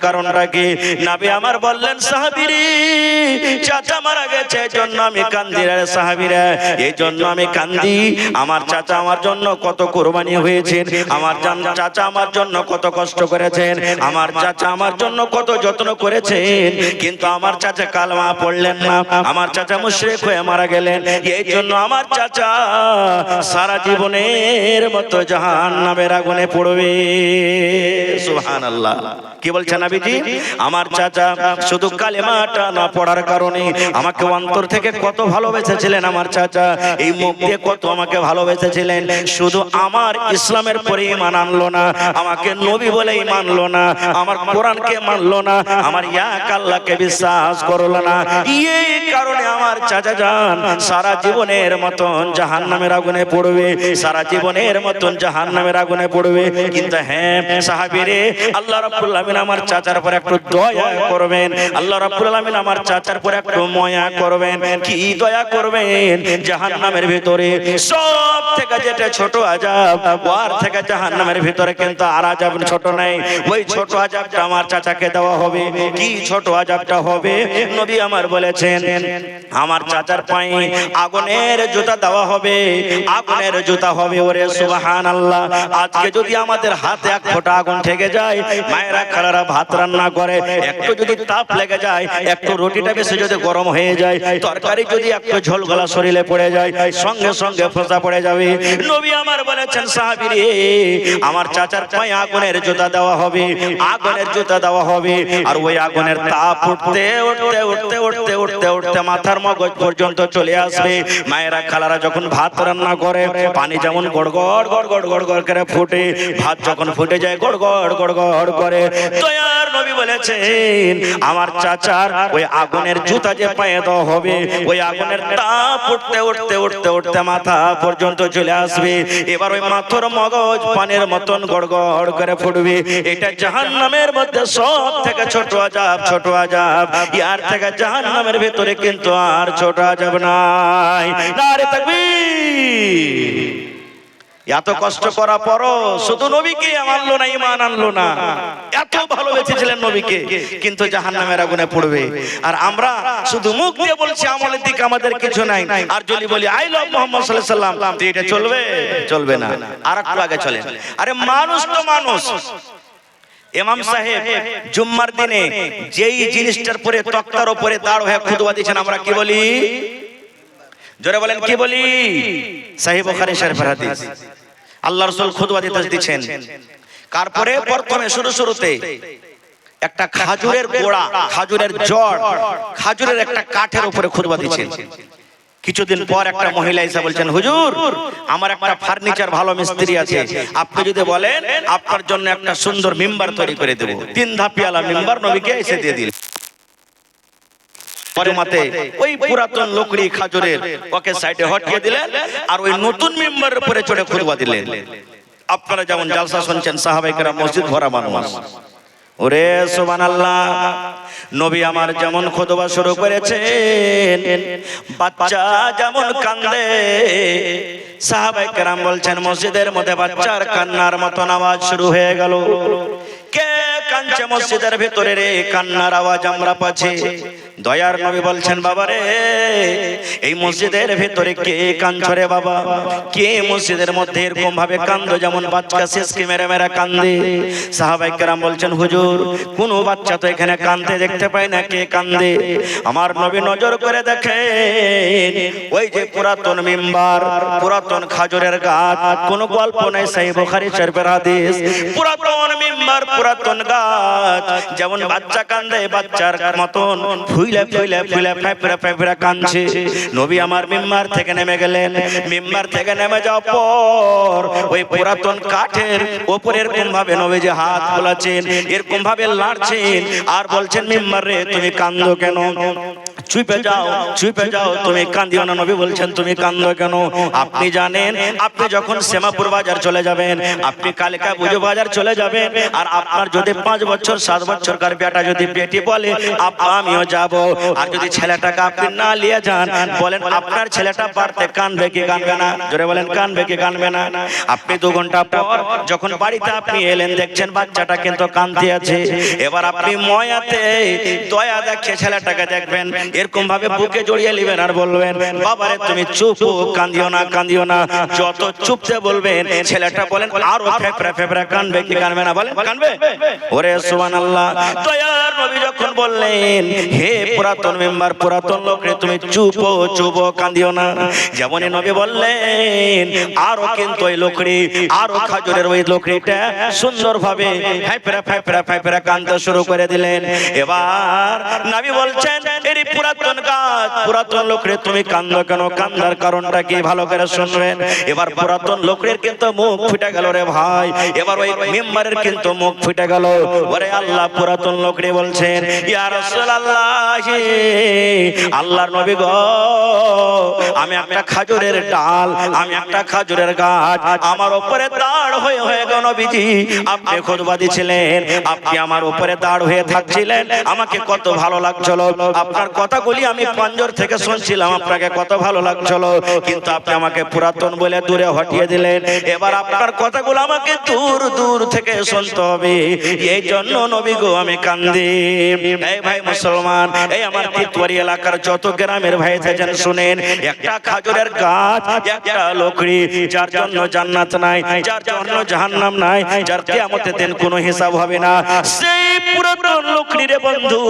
কারণটা কি? নবী আমার বললেন, সাহাবীরে, চাচা মারা গেছে জন্য আমি কান্দি রে সাহাবীরা, এই জন্য আমি কান্দি। আমার চাচা আমার জন্য কত কুরবানি হয়েছেন, আমার চাচা আমার জন্য কত কষ্ট করেছেন, আমার চাচা আমার জন্য কত যত্ন করেছেন, কিন্তু আমার চাচা কালেমা পড়লেন না, আমার চাচা মুশরিক হয়ে মারা গেলেন। এই জন্য আমার চাচা সারা জীবনের মতো জাহান্নামের আগুনে পড়বে। সুবহানাল্লাহ। কি বলছেন নবীজি? আমার চাচা শুধু কালেমাটা না পড়ার কারণে আমাকে অন্তর থেকে কত ভালোবেসেছিলেন। আমার চাচা এই মুখ দিয়ে কত আমাকে ভালোবেসেছিলেন, শুধু আমার ইসলামের পরে ঈমান আনলো না, আমাকে নবী বলেই মানলো না, আমার কোরআনকে মানলো না, আমার এক আল্লাহকে বিশ্বাস করলো না। এই কারণে আমার চাচা জান সারা জীবনের মতন জাহান্নামের আগুনে পড়বে, সারা জীবনের মতন জাহান্নামের আগুনে পড়বে। কিন্তু হ্যাঁ সাহাবীরে, আল্লাহ রাব্বুল আলামিন আমার চাচার পর একটু দয়া করবেন, আল্লাহ রাব্বুল আলামিন আমার চাচার পর একটু মায়া করবেন। কি দয়া করবেন? জাহান্নামের ভিতরে সব থেকে যেটা ছোট আযাব, ওয়ার থেকে জাহান্নামের ভিতরে কিন্তু আর আযাব ছোট নাই। ওই ছোট আযাবটা আমার চাচাকে দেওয়া হবে। কি ছোট আযাবটা হবে? নবী আমার বলেছেন, আমার চাচার পায়ে আগুনের জুতা দেওয়া হবে, আগুনের জুতা হবে। ওরে সুবহানাল্লাহ। আজকে যদি আমাদের হাতে এক ফোঁটা আগুন ঠেকে যায়, মায়েরা খালারা ভাত রান্না করে, একটু যদি তাপ লেগে যায়, একটু রুটিটা বেশি যদি গরম হয়ে যায়, তরকারি যদি একটু ঝোল গলা শরীরে পড়ে যায়, সঙ্গে সঙ্গে ফোঁসা পড়ে যাবে। নবী আমার বলেছেন, সাহাবীরে, আমার চাচার পায়ে আগুনের জুতা দেওয়া হবে, আগুনের জুতা দেওয়া হবে। আর ওই আগুনের তাপ উঠতে উঠতে উঠতে উঠতে উঠতে উঠতে মাথার মগজ পর্যন্ত চলে আসবে। মায়েরা খালারা যখন ভাত রান্না করে, পানি যেমন গড়গড় গড়গড় গড়গড় করে ফুটে, ভাত যখন ফুটে যায় গড়গড় গড়গড় করে। দয়ার নবী বলেছেন, আমার চাচার ওই আগুনের জুতা যে পায়ে দেওয়া হবে, ওই আগুনের তাপ উঠতে উঠতে উঠতে উঠতে মাথা পর্যন্ত চলে আসবে। এবার ওই মাথার মগজ পানির মতন গড়গড় করে ফুটবে। এটা জাহান্নামের মধ্যে সব থেকে ছোট আযাব, ছোট আযাব। ইয়ার থেকে জাহান্নামের ভিতরে কিন্তু আর ছোট আযাব নাই। নারে তাকবীর। এত কষ্ট করার পরও শুধু নবীকে মানলো না, ঈমান আনলো না। এত ভালোবেসেছিলেন নবীকে, কিন্তু জাহান্নামের আগুনে পড়বে। আর আমরা শুধু মুখ দিয়ে বলছি, আমলের দিকে আমাদের কিছু নাই। আর যদি বলি আই লাভ মুহাম্মদ সাল্লাল্লাহু আলাইহি সাল্লাম, তো এটা চলবে? চলবে না। আর একটু আগে চলেন। আরে মানুষ তো মানুষ। ইমাম সাহেব জুম্মার দিনে যেই জিনিসটার পরে তক্তার উপরে দাঁড় হয়ে খুতবা দিয়েছেন, আমরা কি বলি? জোরে বলেন, কি বলি? সহিহ বুখারী শরীফের হাদিস। আল্লাহ রাসূল খুতবা দিতেছেন, তারপরে প্রথমে শুরুতে একটা খাজুরের গোড়া, খাজুরের জড়, খাজুরের একটা কাঠের উপরে খুতবা দিচ্ছেন। কিছুদিন পর একটা মহিলা এসে বলছেন, হুজুর, আমার একটা ফার্নিচার ভালো মিস্ত্রি আছে, আপনি যদি বলেন আপনার জন্য একটা সুন্দর মিম্বার তৈরি করে দেব। 3 ধাপিয়ালা মিম্বার নবীকে এসে দিয়ে দিলেন। জমাতে ওই পুরাতন লকড়ি খাজুরের ওকে সাইডে হটিয়ে দিলেন আর ওই নতুন মিম্বরের উপরে চড়ে খুতবা দিলেন। আপনারা যেমন জালসা শুনছেন সাহাবায়ে কেরাম মসজিদ ভরা মানুষ। ওরে সুবহানাল্লাহ, নবী আমার যেমন খুতবা শুরু করেছেন বাচ্চা যেমন কান্দে, সাহাবায়ে কেরাম বলছেন মসজিদের মধ্যে বাচ্চার কান্নার মতন আওয়াজ শুরু হয়ে গেল। কে কাঁদছে মসজিদের ভিতরে রে? কান্নার আওয়াজ আমরা পাচ্ছি। দয়ার নবী বলছেন বাবারে, এই মসজিদের ভিতরে কে কাঁদছো রে বাবা? কে মসজিদের মধ্যে এরকম ভাবে কান্দো যেমন বাচ্চা শেষকে মেরে মেরে কান্দে? সাহাবায়ে কেরাম বলছেন হুজুর কোন বাচ্চা তো এখানে কান্দতে দেখতে পাই না, কে কান্দে? আমার নবী নজর করে দেখেন ওই যে পুরাতন মিম্বার, পুরাতন খাজুরের গাছ, কোন গল্প নাই, সহিহ বুখারী শরীফের হাদিস। পুরাতন মিম্বার, পুরাতন গাছ, যেমন বাচ্চা কান্দে বাচ্চার মতন ফুইলে ফুইলে ফুইলে ফেফড়া ফেফড়া কাঁদছে। নবী আমার মিম্বার থেকে নেমে গেলেন। মিম্বার থেকে নেমে যাওয়ার পর ওই পুরাতন কাঠের উপরে এরকম ভাবে নবী যে হাত খোলাছেন, এরকম ভাবে লাড়ছেন আর বলছেন মিম্বার রে তুমি কান্দো কেন? চুপে যাও, চুপে যাও, তুমি কান্দিও না। নবী বলছেন তুমি কান্দো কেন? আপনি জানেন আপনি যখন শ্যামাপুর বাজার চলে যাবেন, আপনি কালিকা পুজো বাজার চলে যাবেন, আর আপনার যদি 5 বছর 7 বছরকার বেটা যদি বেটি বলে আমিও যাব, আর যদি ছেলেটাকে আপনি না নিয়ে যান, বলেন আপনার ছেলেটা বাড়তে কানবে কি কানবে না? জোরে বলেন কানবে কি কানবে না? আপনি 2 ঘন্টা পর যখন বাড়িতে আপনি এলেন দেখছেন বাচ্চাটা কিন্তু কাঁদতে আছে, এবার আপনি ময়াতে দয়া দেখে ছেলেটাকে দেখবেন, এরকম ভাবে বুকে জড়িয়ে নেবেন আর বলবেন বাবারে তুমি চুপ, কান্দিও না কান্দিও না। যত চুপতে বলবেন ছেলেটা বলেন আরো ফেফড়া ফেফড়া কানবে কি কানবে না? বলেন কানবে। ওরে সুবহানাল্লাহ, দয়ার নবী যখন বললেন হে পুরাতন মেম্বার, পুরাতন লোক রে তুমি চুপ চুপ, কান্দিও না, যেমনই নবী বললেন আরো কিন্তু ওই লোকড়ি, আরো খাজুরের ওই লোকড়িটা সুন্দর ভাবে ফেফড়া ফেফড়া ফেফড়া কাঁদতে শুরু করে দিলেন। এবার নবী বলছেন এর পুরাতন গাছ, পুরাতন লোকরে তুমি কান্দো কেন? কান্দার কারণটা কি ভালো করে শুনবেন। এবার পুরাতন লোকের কিন্তু মুখ ফুটে গেল রে ভাই, এবার ওই মেম্বারের কিন্তু মুখ ফুটে গেল। ওরে আল্লাহ, পুরাতন লোকরে বলছেন ইয়া রাসূলুল্লাহ, আল্লাহর নবী গো, আমি একটা খাজুরের ডাল, আমি একটা খাজুরের গাছ, আমার উপরে দাঁড় হয়ে হয়ে গো নবীজি আপনি খুতবা দিছিলেন, আপনি আমার উপরে দাঁড় হয়ে থাকছিলেন, আমাকে কত ভালো লাগছিল, আপনার কথাগুলি আমি পাঞ্জর থেকে শুনছিলাম, আপনাকে কত ভালো লাগছিল, কিন্তু আপনি আমাকে পুরাতন বলে দূরে হটিয়ে দিলেন। এবার আপনার কথাগুলো আমাকে দূর দূর থেকে শুনতে হবে, এই জন্য নবী গো আমি কান্দি। এই ভাই মুসলমান, এই আমার তিতওয়ারি এলাকার যত গ্রামের ভাই থাকেন শুনেন, একটা খাজুরের গাছ, একটা লোকড়ি, যার জন্য জান্নাত নাই, যার জন্য জাহান্নাম নাই, যার কিয়ামতের দিন কোনো হিসাব হবে না, সেই পুরাতন লোকড়ি রে বন্ধু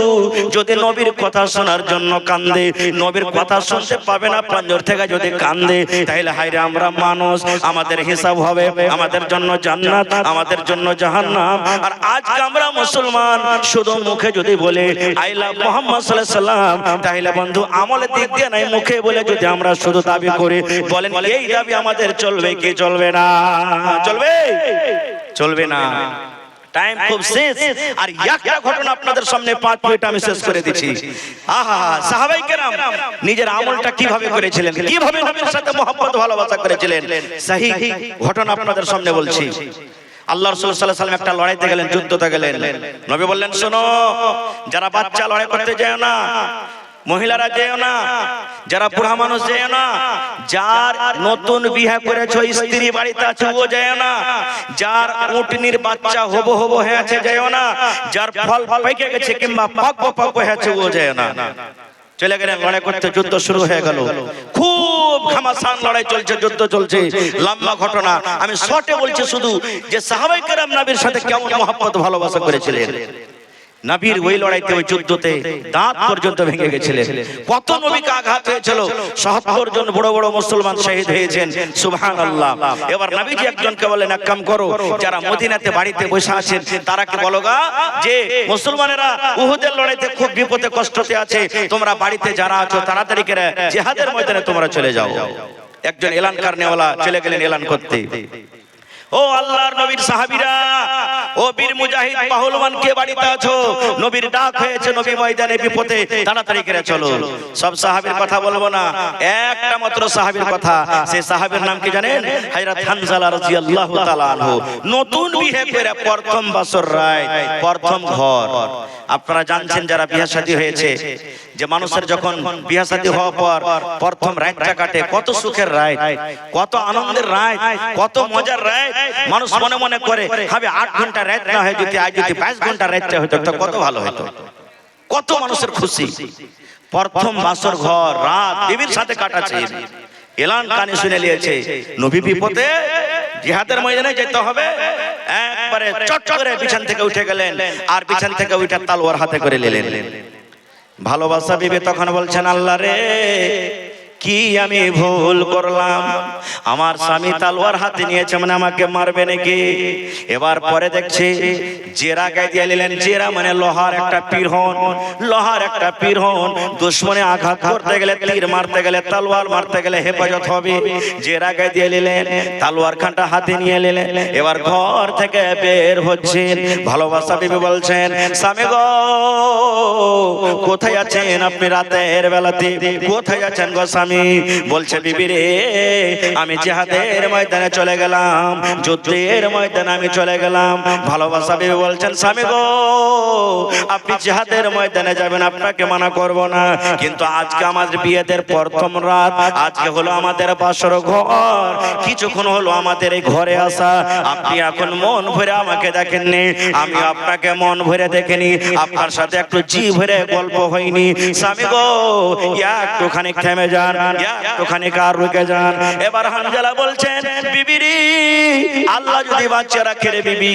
যদি নবীর কথা শোনার জন্য কান্দে, নবীর কথা শুনতে পাবে না, পাঞ্জর থেকে যদি কান্দে, তাহলে হায়রে আমরা মানুষ, আমাদের হিসাব হবে, আমাদের জন্য জান্নাত, আমাদের জন্য জাহান্নাম। আর আজকে আমরা মুসলমান শুধু মুখে যদি বলে আই লাভ মুহাম্মদ সাল্লাল্লাহু আলাইহি সাল্লাম, তাহলে বন্ধু আমলের দিক দিয়ে নাই, মুখে বলে যদি আমরা শুধু দাবি করি, বলেন এই দাবি আমাদের চলবে কি চলবে না? চলবে? চলবে না। টাইম খুব শেষ, আর একটা ঘটনা আপনাদের সামনে 5 মিনিট আমি শেষ করে দিচ্ছি। আহা, সাহাবায়ে কেরাম নিজের আমলটা কিভাবে করেছিলেন, কিভাবে নবীর সাথে মহব্বত ভালোবাসা করেছিলেন, সহি ঘটনা আপনাদের সামনে বলছি। আল্লাহ রাসূল সাল্লাল্লাহু আলাইহি ওয়াসাল্লাম একটা লড়াইতে গেলেন, যুদ্ধতে গেলেন। নবী বললেন শোনো, যারা বাচ্চা লড়াই করতে যায় না, মহিলারা যেও না, যারা বুড়া মানুষ যেও না, যার নতুন বিয়ে করেছো স্ত্রী বাড়িতে আছে ও যেও না, যার উটনির বাচ্চা হবো হবো হয়ে আছে যেও না, যার ফল পেকে গেছে কিংবা পাকবো পাকবো হয়ে আছে ও যেও না। চলে গেলেন লড়াই করতে, যুদ্ধ শুরু হয়ে গেল, খুব ঘামাসান লড়াই চলছে, যুদ্ধ চলছে, লম্বা ঘটনা। আমি শর্টে বলছি শুধু যে সাহাবায়ে কেরাম নবীর সাথে কেমন মহব্বত ভালোবাসা করেছিলেন। নবীর ওই লড়াইতে, ওই যুদ্ধতে দাঁত পর্যন্ত ভেঙে গেছিলেন, কত নবীকে আঘাত হয়েছিল, ৭৭ জন বড় বড় মুসলমান শহীদ হয়েছেন, সুবহানাল্লাহ। এবার নবীজি একজনকে বলেন এক কাম করো, যারা মদিনাতে বাড়িতে বসে আছেন তারাকে বলগা যে মুসলমানেরা উহুদের লড়াইতে খুব বিপদে কষ্টতে আছে, তোমরা বাড়িতে যারা আছো তাড়াতাড়ি করে জিহাদের ময়দানে তোমরা চলে যাও। একজন এলান কারনেওয়ালা চলে গেলেন এলান করতে। ও আল্লাহর নবীর সাহাবীরা, ও বীর মুজাহিদ পাহলওয়ান কে বাড়িতে আছো? নবীর ডাক হয়েছে, নবী ময়দানে বিপদে, তাড়াতাড়ি করে চলো। সব সাহাবীর কথা বলবো না, একটা মাত্র সাহাবীর কথা। সেই সাহাবীর নাম কি জানেন? হযরত হানজালা রাদিয়াল্লাহু তাআলা আনহু। নতুন বিয়ে করে প্রথম বছর রায়, প্রথম ঘর। আপনারা জানছেন যারা বিয়ে শাদী হয়েছে, যে মানুষের যখন বিয়ে শাদী হওয়ার পর প্রথম রাতটা কাটে, কত সুখের রাত, কত আনন্দের রাত, কত মজার রাত। মানুষ মনে মনে করে হবে 8 ঘন্টা রাত না হয় যদি আজ যদি 22 ঘন্টা রাতটা হতো তো কত ভালো হতো, কত মানুষের খুশি। প্রথম বাসর ঘর রাত বিবির সাথে কাটাচ্ছে, এলান কানে শুনে নিয়েছে নবী বিপদে, জিহাদের ময়দানে যেতে হবে। একবারে চট করে বিছান থেকে উঠে গেলেন, আর বিছান থেকে উঠে তলোয়ার হাতে করে নিলেন। ভালোবাসা বিবি তখন বলছেন, আল্লাহ রে, কি আমি ভুল করলাম, আমার স্বামী তলোয়ার হাতে নিয়েছে, মানে আমাকে মারবে নাকি? এবার পরে দেখছি জেরা গায়ে দিয়ে নিলেন। জেরা মানে লোহার একটা পীড়ন, লোহার একটা পীড়ন। দুশ্মনে আঘাত করতে গেলে, তীর মারতে গেলে, তলোয়ার মারতে গেলে হেফাজত হবে। জেরা গায়ে দিয়ে নিলেন, তলোয়ার খানটা হাতে নিয়ে নিলেন। এবার ঘর থেকে বের হচ্ছেন। ভালোবাসা বিবি বলছেন, স্বামী গো কোথায় আছেন আপনি রাতের বেলাতে, কোথায় আছেন গো স্বামী? বলছে, বিবি রে, আমি জিহাদের ময়দানে চলে গেলাম, যুদ্ধের ময়দানে আমি চলে গেলাম। ভালোবাসা বিবি বলছেন, স্বামী গো আপনি জিহাদের ময়দানে যাবেন, আপনাকে মানা করব না, কিন্তু আজকে আমাদের বিয়েদের প্রথম রাত, আজকে হলো আমাদের বাসর ঘর, কিছুক্ষণ হলো আমাদের এই ঘরে আসা। আপনি এখন মন ভরে আমাকে দেখেননি, আমি আপনাকে মন ভরে দেখিনি, আপনার সাথে একটু জি ভরে গল্প হয়নি। স্বামী গো একটুখানি থেমে যান, একটুখানি কার রুকে যান। এবার হানজালা বলছেন, বিবি রে, আল্লাহ যদি বাঁচিয়ে রাখে রে বিবি,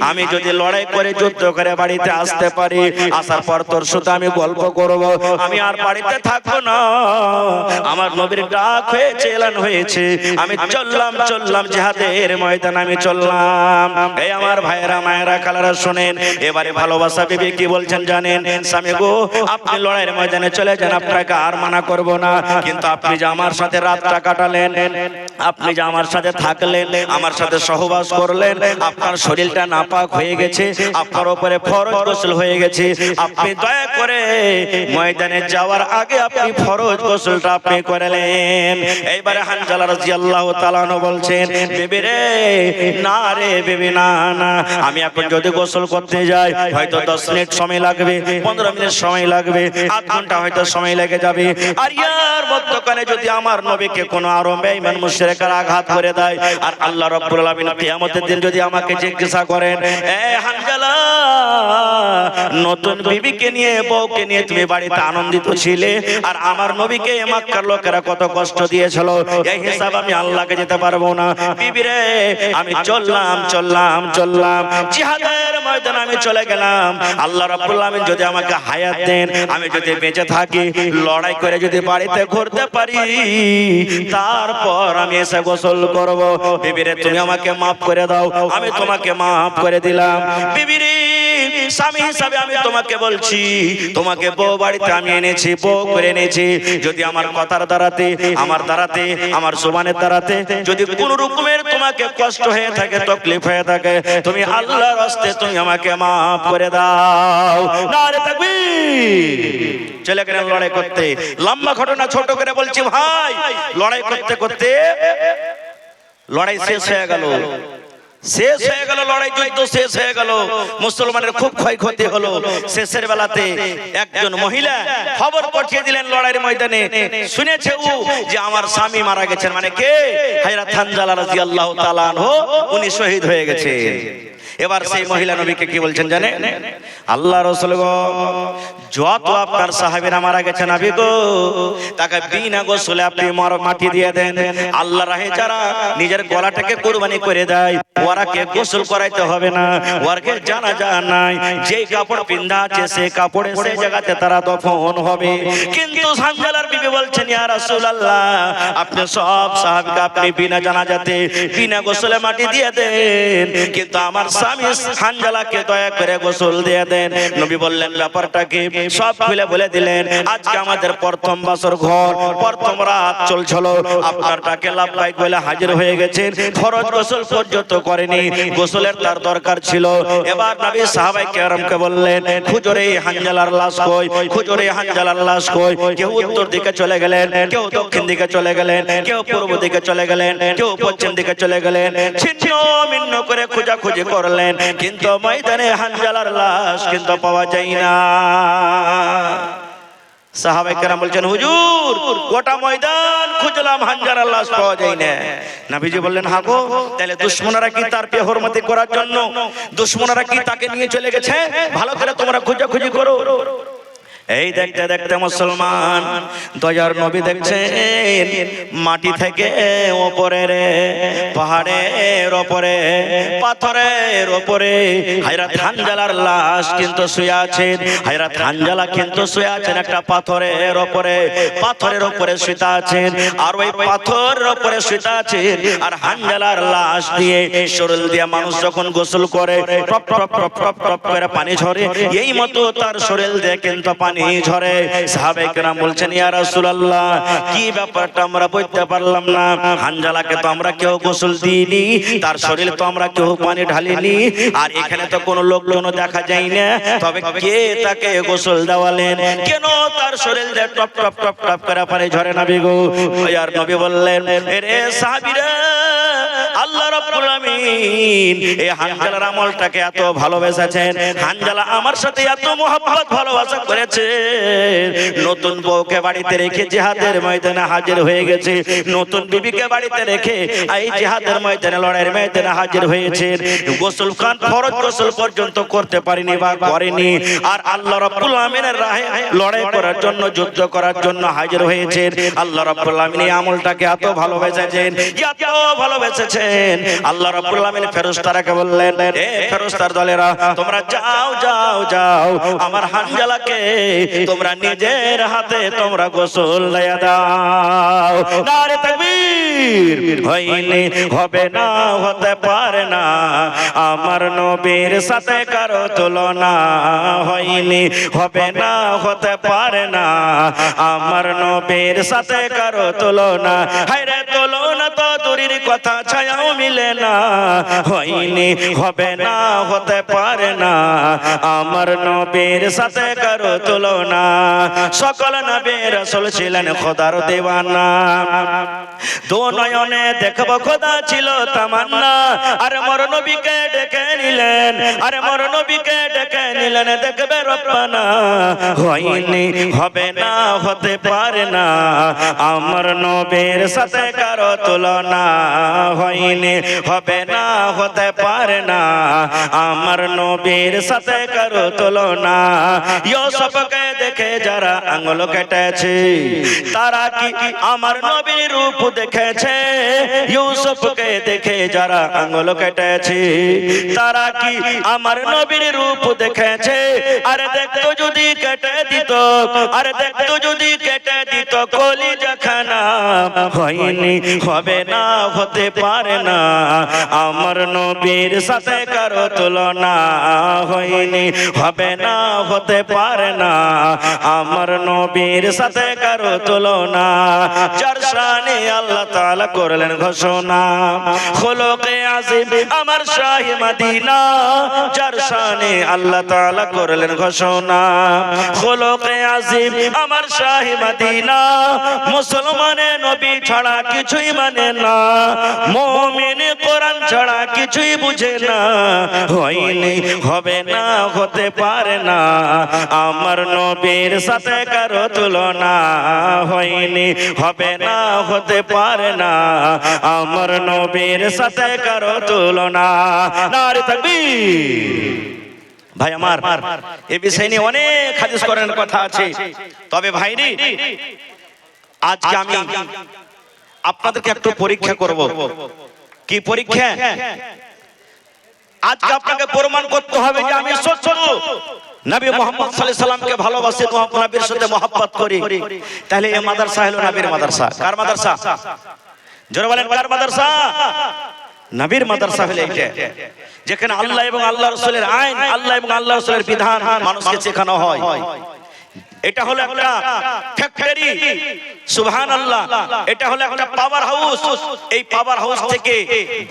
আমি যদি লড়াই করে যুদ্ধ করে বাড়িতে আসতে পারি, আসার পর তোর সাথে আমি গল্প করব, আমি আর বাড়িতে থাকবো না। আমার নবীর ডাক হয়েছে, এলান হয়েছে, আমি চললাম জিহাদের ময়দানে আমি চললাম। এই আমার ভাইয়েরা, মায়েরা, খালারা শোনেন। এবারে ভালোবাসা বিবি কি বলছেন জানেন? স্বামী গো আপনি লড়াইয়ের ময়দানে চলে যান, আপনাকে আর মানা করব না, কিন্তু আপনি যে আমার সাথে রাতটা কাটালেন, আপনি যে আমার সাথে থাকলেন, আমার সাথে সহবাস করলেন, আপনার শরীরটা নাপাক হয়ে গেছে, আপনার উপরে ফরজ গোসল হয়ে গেছে, আপনি দয়া করে ময়দানে যাওয়ার আগে আপনি ফরজ গোসলটা আপনি করলেন। এইবারে হানজালা রাদিয়াল্লাহু তাআলা আনহু বলছেন, বিবি রে, না রে বিবি, না না, আমি এখন যদি গোসল করতে যাই হয়তো 10 মিনিট সময় লাগবে, 15 মিনিট সময় লাগবে, আধ ঘন্টা হয়তো সময় লেগে যাবে। আর ইয়ার মধ্যখানে যদি আমার নবীকে কোনো আরো বেঈমান মুশরিকরা আঘাত করে দেয়, আর আল্লাহ রাব্বুল আলামিন কিয়ামতের দিন যদি আমাকে জিজ্ঞাসা করেন, এ হানজালা, নতুন বিবিকে নিয়ে, বউকে নিয়ে তুমি বাড়িতে আনন্দিত ছিলে, আর আমার নবীকে মক্কার লোকেরা কত কষ্ট দিয়েছিল, এই হিসাব আমি আল্লাহকে দিতে পারবো না। বিবি রে, আমি চললাম জিহাদের ময়দানে আমি চলে গেলাম। আল্লাহ রাব্বুল আলামিন যদি আমাকে হায়াত দেন, আমি যদি বেঁচে থাকি, লড়াই করে যদি বাড়িতে ঘুরতে পারি, তারপর আমি এসে গোসল করব। বিবি রে, তুমি আমাকে মাফ করে দাও, আমি তোমাকে মাফ করে দিলাম। বিবি রে, স্বামী হিসাবে আমি তোমাকে বলছি, তোমাকে বউ বাড়িতে আমি এনেছি, বউ করে এনেছি। যদি আমার কথার দ্বারাতে, আমার জবানের দ্বারাতে যদি কোন রকমের তোমাকে কষ্ট হয়ে থাকে, তকলিফ হয়ে থাকে, তুমি আল্লাহর রাস্তায় তুমি আমাকে মাফ করে দাও। নারে তাকবীর। চলে গেলেন লড়াই করতে। লম্বা ঘটনা ছোট করে বলছি ভাই, লড়াই করতে করতে লড়াই শেষ হয়ে গেল, লড়াই যুদ্ধ শেষ হয়ে গেল, মুসলমানের খুব ক্ষয়ক্ষতি হলো। শেষের বেলাতে একজন মহিলা খবর পাঠিয়ে দিলেন লড়াইয়ের ময়দানে, শুনেছে ও যে আমার স্বামী মারা গেছেন, মানে কে? হযরত হানজালা রাদিয়াল্লাহু তাআলা আনহু, উনি শহীদ হয়ে গেছে। এবার সেই মহিলা নবীকে কি বলছেন জানেন? আল্লাহ রাসূল গো, যত আপনার সাহাবীরা মারা গেছেন নবী গো, তাকে বিনা গোসলে আপনি মাটি দিয়ে দেন। আল্লাহর রাহে যারা নিজের গলাটাকে কুরবানি করে দেয়, ওরাকে গোসল করাইতে হবে না, ওরকে জানাজা নাই, যেই কাপড় পিন্ধা আছে সেই কাপড়ে সেই জায়গাতে তারা দফন হবে। কিন্তু হানজালার বিবি বলছেন, ইয়া রাসূলুল্লাহ, আপনি সব সাহাবীকে আপনি বিনা জানাজাতে, বিনা গোসলে মাটি দিয়ে দেন, কিন্তু আমার স্বামী হানজালাকে দয়া করে গোসল দিয়ে দেন। নবী বললেন, ব্যাপারটা কি? সব খুলে বলে দিলেন আজকে আমাদের প্রথম বছর ঘর প্রথম রাত চলছিল আপনার ডাকে লাভবাইক বলে হাজির হয়ে গেছেন ফরজ গোসল পর্যন্ত করেনি গোসলের তার দরকার ছিল এবার নবী সাহাবায়ে কেরামকে বললেন খুজরে হানজালার লাশ কই খুজরে হানজালার লাশ কই কেউ উত্তর দিকে চলে গেলেন কেউ দক্ষিণ দিকে চলে গেলেন কেউ পূর্ব দিকে চলে গেলেন কেউ পশ্চিম দিকে চলে গেলেন ছিন্ন ভিন্ন করে খোঁজাখুঁজি করলেন কিন্তু ময়দানে হানজালার লাশ কিন্তু পাওয়া যায় না সাহাবায়ে কেরাম বলছেন হুজুর গোটা ময়দান খুঁজলাম হানজালার লাশ পাওয়া যায় না নবীজি বললেন হ্যাঁ গো তাহলে দুশমনরা কি তার বেহরমতি করার জন্য দুশমনরা কি তাকে নিয়ে চলে গেছে ভালো করে তোমরা খোঁজাখুঁজি করো এই দেখতে দেখতে মুসলমান দয়ার নবী দেখছেন মাটি থেকে উপরে রে পাহাড়ের উপরে পাথরের উপরে হযরত হানজালার লাশ কিন্তু শুয়ে আছেন হযরত হানজালা কিন্তু শুয়ে আছেন একটা পাথরের উপরে শুয়ে আছেন আর ওই পাথরের উপরে শুয়ে আছেন আর হানজালার লাশ দিয়ে শরীর দিয়ে মানুষ যখন গোসল করে top top top top top করে পানি ঝরে এই মতো তার শরীর দিয়ে কিন্তু পানি ঝরে সাহাবায়ে কেরাম বলছেন ইয়া রাসূলুল্লাহ কি ব্যাপারটা আমরা বুঝতে পারলাম না হানজালাকে তো আমরা কেউ গোসল দিইনি তার শরীরে তো আমরা কেউ পানি ঢালিনি আর এখানে তো কোনো লোকজন দেখা যায় না তবে কে তাকে গোসল দেওয়ালেন কেন তার শরীর দিয়ে টপ টপ টপ টপ করে পানি ঝরে নবী গো আর নবী বললেন এরে সাহাবীরা আল্লাহ রাব্বুল আমিন এই হানজালার আমলটাকে এত ভালোবেসেছেন হানজালা আমার সাথে এত মহব্বত ভালোবাসা করেছে নতুন বউকে বাড়িতে রেখে জিহাদের ময়দানে হাজির হয়ে গেছে নতুন বিবিকে বাড়িতে রেখে এই জিহাদের ময়দানে লড়াইয়ের ময়দানে হাজির হয়েছে গোসল খান ফরজ গোসল পর্যন্ত করতে পারেনি বা করেনি আর আল্লাহ রাব্বুল আমিনের রাহে লড়াই করার জন্য যুদ্ধ করার জন্য হাজির হয়েছেন আল্লাহ রাব্বুল আমিন এই আমলটাকে এত ভালোবেসেছেন এত ভালোবেসেছেন আল্লাহ রাব্বুল আমিন ফেরেশতারাকে বললেন এ ফেরেশতার দলেরা তোমরা যাও যাও যাও আমার হানজালাকে তোমরা নিজের হাতে তোমরা গোসল দিয়ে দাও নারে তাকবীর হইলে হবে না হতে পারে না আমার নবীর সাথে কারো তুলনা হইলে হবে না হতে পারে না আমার নবীর সাথে কারো তুলনা হায়রে তুলনা তো দূরের কথা ছায়াও মিলে না হইলে হবে না হতে পারে না আমার নবীর সাথে কারো তুলনা সকল নবী রাসূল ছিলেন খোদার দেওয়ানা দো নয়নে দেখব খোদা ছিল তামান্না আরে মোর নবীকে ডেকে নিলেন আরে মোর নবীকে ডেকে নিলেন দেখবে রব্বানা হইনি হবে না হতে পারে না আমার নবীর সাথে কারো তুলনা হইনি হবে না হতে পারে না আমার নবীর সাথে কারো তুলনা ইউসুফকে দেখে যারা আঙ্গুল কেটেছে তারা কি আমার নবীর রূপ দেখেছে ইউসুফকে দেখে যারা আঙ্গুল কেটেছে তারা কি আমার নবীর রূপ দেখেছে আরে দেখতো যদি কেটে দিত আরে দেখতো যদি কেটে দিত কলিজাখানা হয়নি হবে না হতে পারে না আমার নবীর সাথে কারো তুলনা হয়নি হবে না হতে পারে না আমার নবীর সাথে কারো তুলনা যার শানে আল্লাহ তাআলা করলেন ঘোষণা খুলুকে আজিম আমার শাহে মদিনা যার শানে আল্লাহ তাআলা করলেন ঘোষণা খুলুকে আজিম আমার শাহে মদিনা মুসলমানে নবী ছাড়া কিছুই মানে না মুমিন কোরআন ছাড়া কিছুই বুঝে না হয়নি হবে না হতে পারে না আমার নবীর সাথে কারো তুলনা হয়নি হবে না হতে পারে না আমার নবীর সাথে কারো তুলনা নারে তাকবীর ভাই আমার এই বিষয় নিয়ে অনেক হাদিস কোরআনের কথা আছে তবে ভাইরি আজকে আমি আপনাদেরকে একটু পরীক্ষা করব কি পরীক্ষা আজকে আপনাকে প্রমাণ করতে হবে যে আমি সত্য নবী মুহাম্মদ সাল্লাল্লাহু আলাইহি সাল্লামকে ভালোবাসি নবীর সাথে মহব্বত করি তাহলে এই মাদ্রাসা হলো নবীর মাদ্রাসা কার মাদ্রাসা জোরে বলেন কার মাদ্রাসা নবীর মাদ্রাসা হলো এটা যেখানে আল্লাহ এবং আল্লাহর রাসূলের আইন আল্লাহ এবং আল্লাহর রাসূলের বিধান মানুষকে শেখানো হয় এটা হলো একটা ফ্যাক্টরি, সুবহানাল্লাহ। এটা হলো একটা পাওয়ার হাউস। এই পাওয়ার হাউস থেকে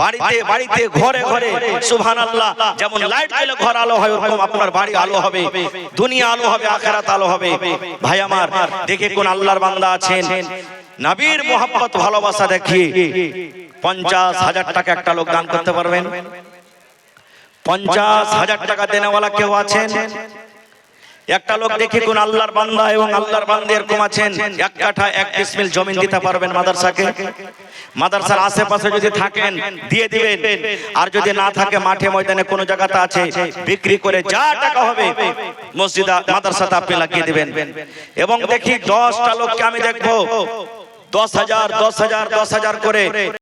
বাড়িতে বাড়িতে ঘরে ঘরে, সুবহানাল্লাহ, যেমন লাইট জ্বলে ঘর আলো হয়, ওরকম আপনার বাড়ি আলো হবে, দুনিয়া আলো হবে, আখিরাত আলো হবে। ভাই আমার, দেখে কোন আল্লাহর বান্দা আছেন নবীর মোহাব্বত ভালোবাসা দেখিয়ে 50,000 টাকা একটা লোক দান করতে পারবেন? 50,000 টাকা দেনেওয়ালা কেউ আছেন? একটা লোক দেখে কোন আল্লাহর বান্দা এবং আল্লাহর বান্দা এরকম আছেন 1 কাঠা 1 ডিসমিল জমি দিতে পারবেন মাদ্রাসাকে? মাদ্রাসার আশেপাশে যদি থাকেন দিয়ে দিবেন, আর যদি না থাকে মাঠে ময়দানে কোন জায়গাতে আছে বিক্রি করে যা টাকা হবে মসজিদ মাদ্রাসাতে আপনি লাগিয়ে দিবেন। এবং দেখি 10টা লোককে আমি দেখবো 10,000 10,000 10,000 করে